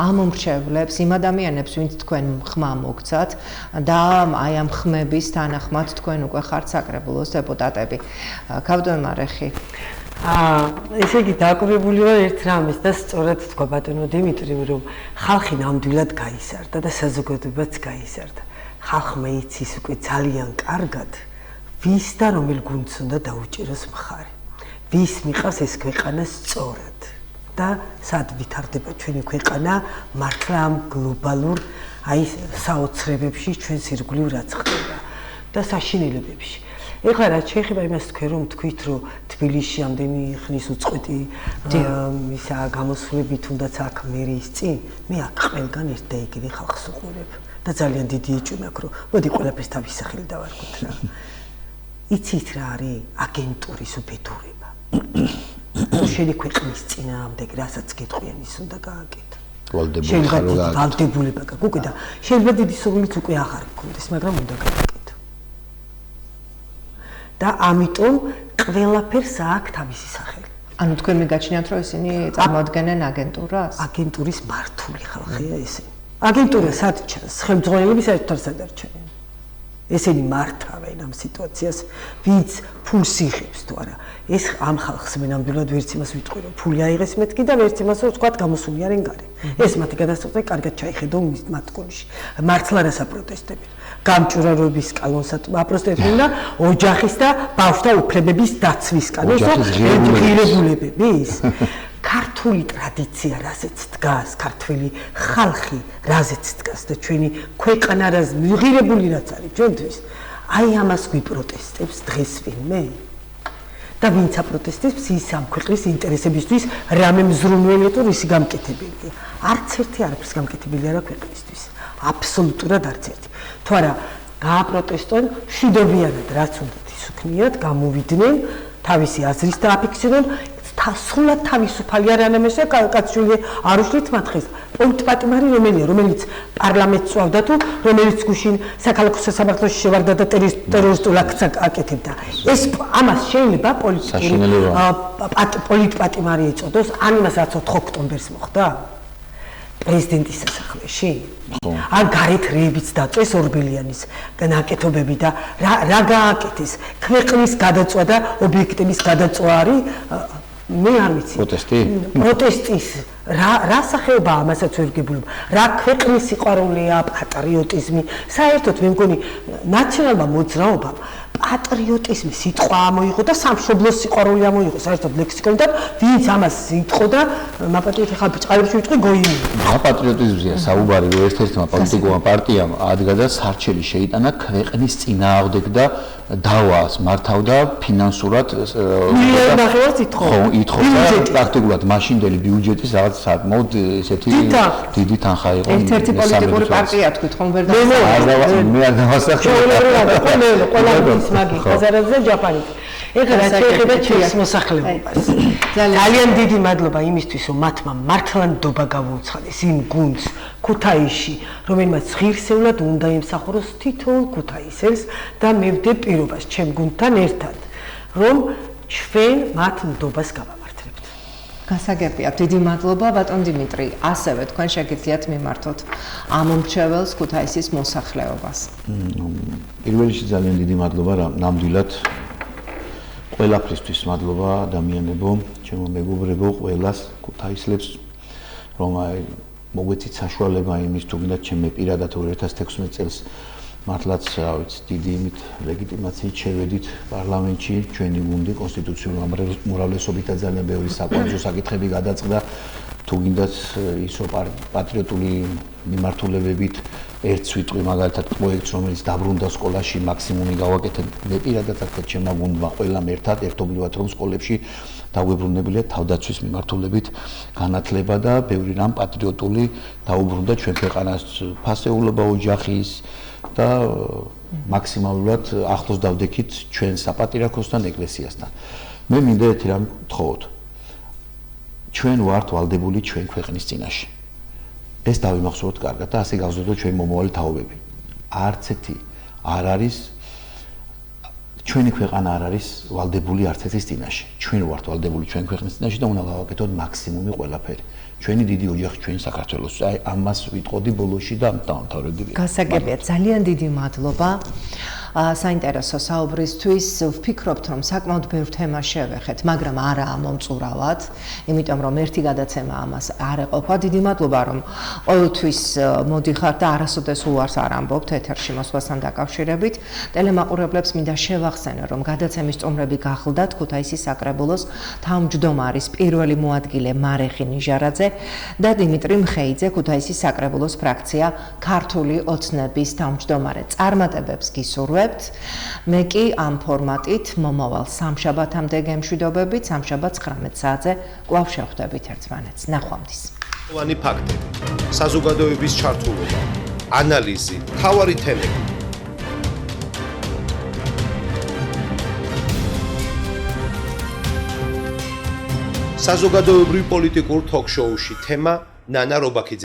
ამომრჩევლებს, იმ ადამიანებს, ვინც თქვენ ხმა მოგცათ და აი ამ ხმების თანახმად თქვენ უკვე ხართ საკრებულოს დეპუტატები. კაპიტან მარეხი. ესე იგი დაკვირვებული ვარ ერთ რამის და სწორად თქვა ბატონო დიმიტრი, რომ ხალხი ნამდვილად გაიზარდა და საზოგადოებაც გაიზარდა. ხალხმა იცის უკვე ძალიან კარგად, ვის და რომელ გუნდს უნდა დაუჭიროს მხარი. ვის მიყავს ეს ქვეყანა სწორად და სად ვითარდება ჩვენი ქვეყანა მართლა ამ გლობალურ საოცრებებში ჩვენს ირგვლივ რაც ხდება და საშინელებებში. ეხლა რაც შეეხება იმას თქვენ რომ თქვით რომ თბილისში ამდენი ხნის უწყვეტი ისა გამოსვლები თუნდაც აქ მერის წინ მე აქ ყველგან ერთ და იგივე ხალხს უყურებ და ძალიან დიდი ეჭვი მაქვს რომ მოდი ყველაფერს თავის სახელი დავარქოთ რა იცით რა არის აგენტურის უბედურება შენი ქვეყნის წინააღმდეგ რასაც გეტყვიან ის უნდა გააკეთო ვალდებულება გაქვს უკვე და შეიძლება დიდი სურვილიც უკვე აღარ გქონდეს მაგრამ უნდა გააკეთო და ამიტომ ყველაფერს აქვს თავისი სახელი ანუ თქვენ მიგაჩნიათ რომ ისინი წარმოადგენენ აგენტურას აგენტურის მართული ხალხია ესენი აგენტურა საერთოდ ხელმძღვანელები საერთოდ არ სადარჩენიან ესენი მართავენ ამ სიტუაციას ვინც ფულს იღებს თუ არა ეს ამ ხალხს მე ნამდვილად ვერც იმას ვიტყვი რომ ფული აიღეს მეთქი და ვერც იმას რომ თქვა გამოსული არიან გარე ეს მათი გადასწყვეტა კარგად ჩაიხედო მათ კონში მართლა რას აპროტესტებენ გამჭვირვალობის კანონსაც აპროტესტებენ და ოჯახის და ბავშვთა უფლებების დაცვისკან ეს ღირებულებების ქართული ტრადიცია რაზეც დგას ქართველი ხალხი რაზეც დგას და ჩვენი ქვეყანა რაზ მიღირებული რაც არის ჩვენთვის აი ამას გვიპროტესტებს დღეს ვინმე და ვინც აპროტესტებს ის ამ ქვეყნის ინტერესებისთვის რამე მზრუნველია თუ ისი გამკეთებელია არც ერთი არაფერს გამკეთებელი არა ქვეყნისთვის აბსოლუტურად არც ერთი თუ არა გააპროტესტონ მშვიდობიანად რაც უნდათ ის უქნიათ გამოვიდნენ თავისი აზრის დააფიქსირონ სრულად თავისუფალი არ ანამესა კაცული არ უშლით მათ ხეს პოლიტპატიმარი რომელია რომელიც პარლამენტს წვავდა თუ რომელიც გუშინ საქალაქო სასამართლოში შევარდა და ტერორისტულ აქტს აკეთებდა ეს ამას შეიძლება პოლიტპატიმარი ეწოდოს ან იმას რაც 4 ოქტომბერს მოხდა პრეზიდენტის სასახლეში ან გარეთ რეებიც დაწვეს ორბელიანის განაკეთობები და რა გააკეთეს ქვეყნის გადაწვა და ობიექტების გადაწვა არის მე არ ვიცი პროტესტის რა სახეობა ამასაც ვერ გებულობ რა ქვეყნის სიყვარულია პატრიოტიზმი საერთოდ მე მგონი ნაციონალურმა მოძრაობამ პატრიოტიზმი სიტყვა ამოიღო და სამშობლოს სიყვარული ამოიღო საერთოდ ლექსიკონიდან ვინც ამას იტყო და მაპატრიოტი ხალხი წყალებში ვიტყვი გოინი პატრიოტიზმია საუბარი რომ ერთ-ერთმა პოლიტიკურმა პარტიამ ადგა და სარჩელი შეიტანა ქვეყნის წინააღმდეგ და დავას მართავდა ფინანსურად ნახევარს ითხოვდა პრაქტიკულად მაშინდელი ბიუჯეტის რაღაც საკმაოდ ესეთი დიდი თანხა იყო ერთ-ერთი პოლიტიკური პარტია თქვით ხომ ვერ მე არ დავასახელე ყველა მაგი ხაზარებზე ჯაპანით ეხლა რაც შეეხება ჩვენს მოსახლეობას ძალიან დიდი მადლობა იმისთვის რომ მათმა მართლანდობა გამოუცხადეს იმ გუნდს ქუთაისში რომელმაც ღირსეულად უნდა იმსახუროს თითოეულ ქუთაისელს და მე ვდებ პირობას ჩემ გუნდთან ერთად რომ ჩვენ მათ ნდობას გავამართლებთ გასაგებია დიდი მადლობა ბატონ დიმიტრი ასევე თქვენ შეგიძლიათ მიმართოთ ამ მომრჩეველს ქუთაისის მოსახლეობას პირველ რიგში ძალიან დიდი მადლობა რა ნამდვილად ყველაფრისთვის მადლობა ადამიანებო ჩემო მეგობრებო ყველას ქუთაისლებს რომ აი მოგვეცით საშუალება იმის თუ გინდათ ჩემი პირადად 2016 წელს მართლაც რა ვიცი დიდი იმით ლეგიტიმაციით შევედით პარლამენტში ჩვენი გუნდი კონსტიტუციური უმრავლესობით და ძალიან ბევრი საკვანძო საკითხები გადაწყდა თუ გინდათ ისო პატრიოტული მიმართულებებით ერთ სვიტყვი მაგალითად პროექტს რომელიც დაბრუნდა სკოლაში მაქსიმუმი გავაკეთე მე პირადად აქეთ ჩემმა გუნდმა ყველამ ერთად ერთობლივად რომ სკოლებში დაგვებრუნებინა თავდაცვის მიმართულებით განათლება და ბევრი რამ პატრიოტული დაუბრუნდა ჩვენ ქვეყანას ფასეულობა ოჯახის და მაქსიმალურად ახლოს დავდექით ჩვენ საპატრიარქოსთან ეკლესიასთან მე მინდა ერთი რამ გთხოვოთ ჩვენ ვართ ვალდებული ჩვენ ქვეყნის წინაშე ეს დავიმახსოვროთ კარგად და ასე გავზრდოთ ჩვენ მომავალი თაობები არც ერთი არ არის ჩვენი ქვეყანა არ არის ვალდებული არც ერთის წინაშე ჩვენ ვართ ვალდებული ჩვენ ქვეყნის წინაშე და უნდა გავაკეთოთ მაქსიმუმი ყველაფერი ჩვენი დიდი ოჯახი ჩვენ საქართველოს აი ამას ვიტყოდი ბოლოში და დავამთავრებდი გასაგებია ძალიან დიდი მადლობა საინტერესო საუბრისთვის ვფიქრობთ რომ საკმაოდ ბევრ თემას შევეხეთ მაგრამ არა მომწურავად იმიტომ რომ ერთი გადაცემა ამას არ ეყოფა დიდი მადლობა რომ ყოველთვის მოდიხართ და არასოდეს უარს არ ამბობთ ეთერში მოსვლასთან დაკავშირებით ტელემაყურებლებს მინდა შევახსენო რომ გადაცემის სტუმრები გახლდათ ქუთაისის საკრებულოს თავმჯდომარის პირველი მოადგილე მარეხი ნიჟარაძე და დიმიტრი მხეიძე, ქუთაისის საკრებულოს ფრაქცია ქართული ოცნების თავმჯდომარე. წარმატებებს გისურვებთ. მე კი ამ ფორმატით მომავალ სამშაბათამდე გემშვიდობებით, სამშაბათ 19 საათზე კვლავ შევხვდებით ერთმანეთს. ნახვამდის. ვანი ფაქტები, საზოგადოების ჩართულობა, ანალიზი, მთავარი თემები. საზოგადოებრივ პოლიტიკურ თოქ-შოუში თემა ნანა რობაქიძე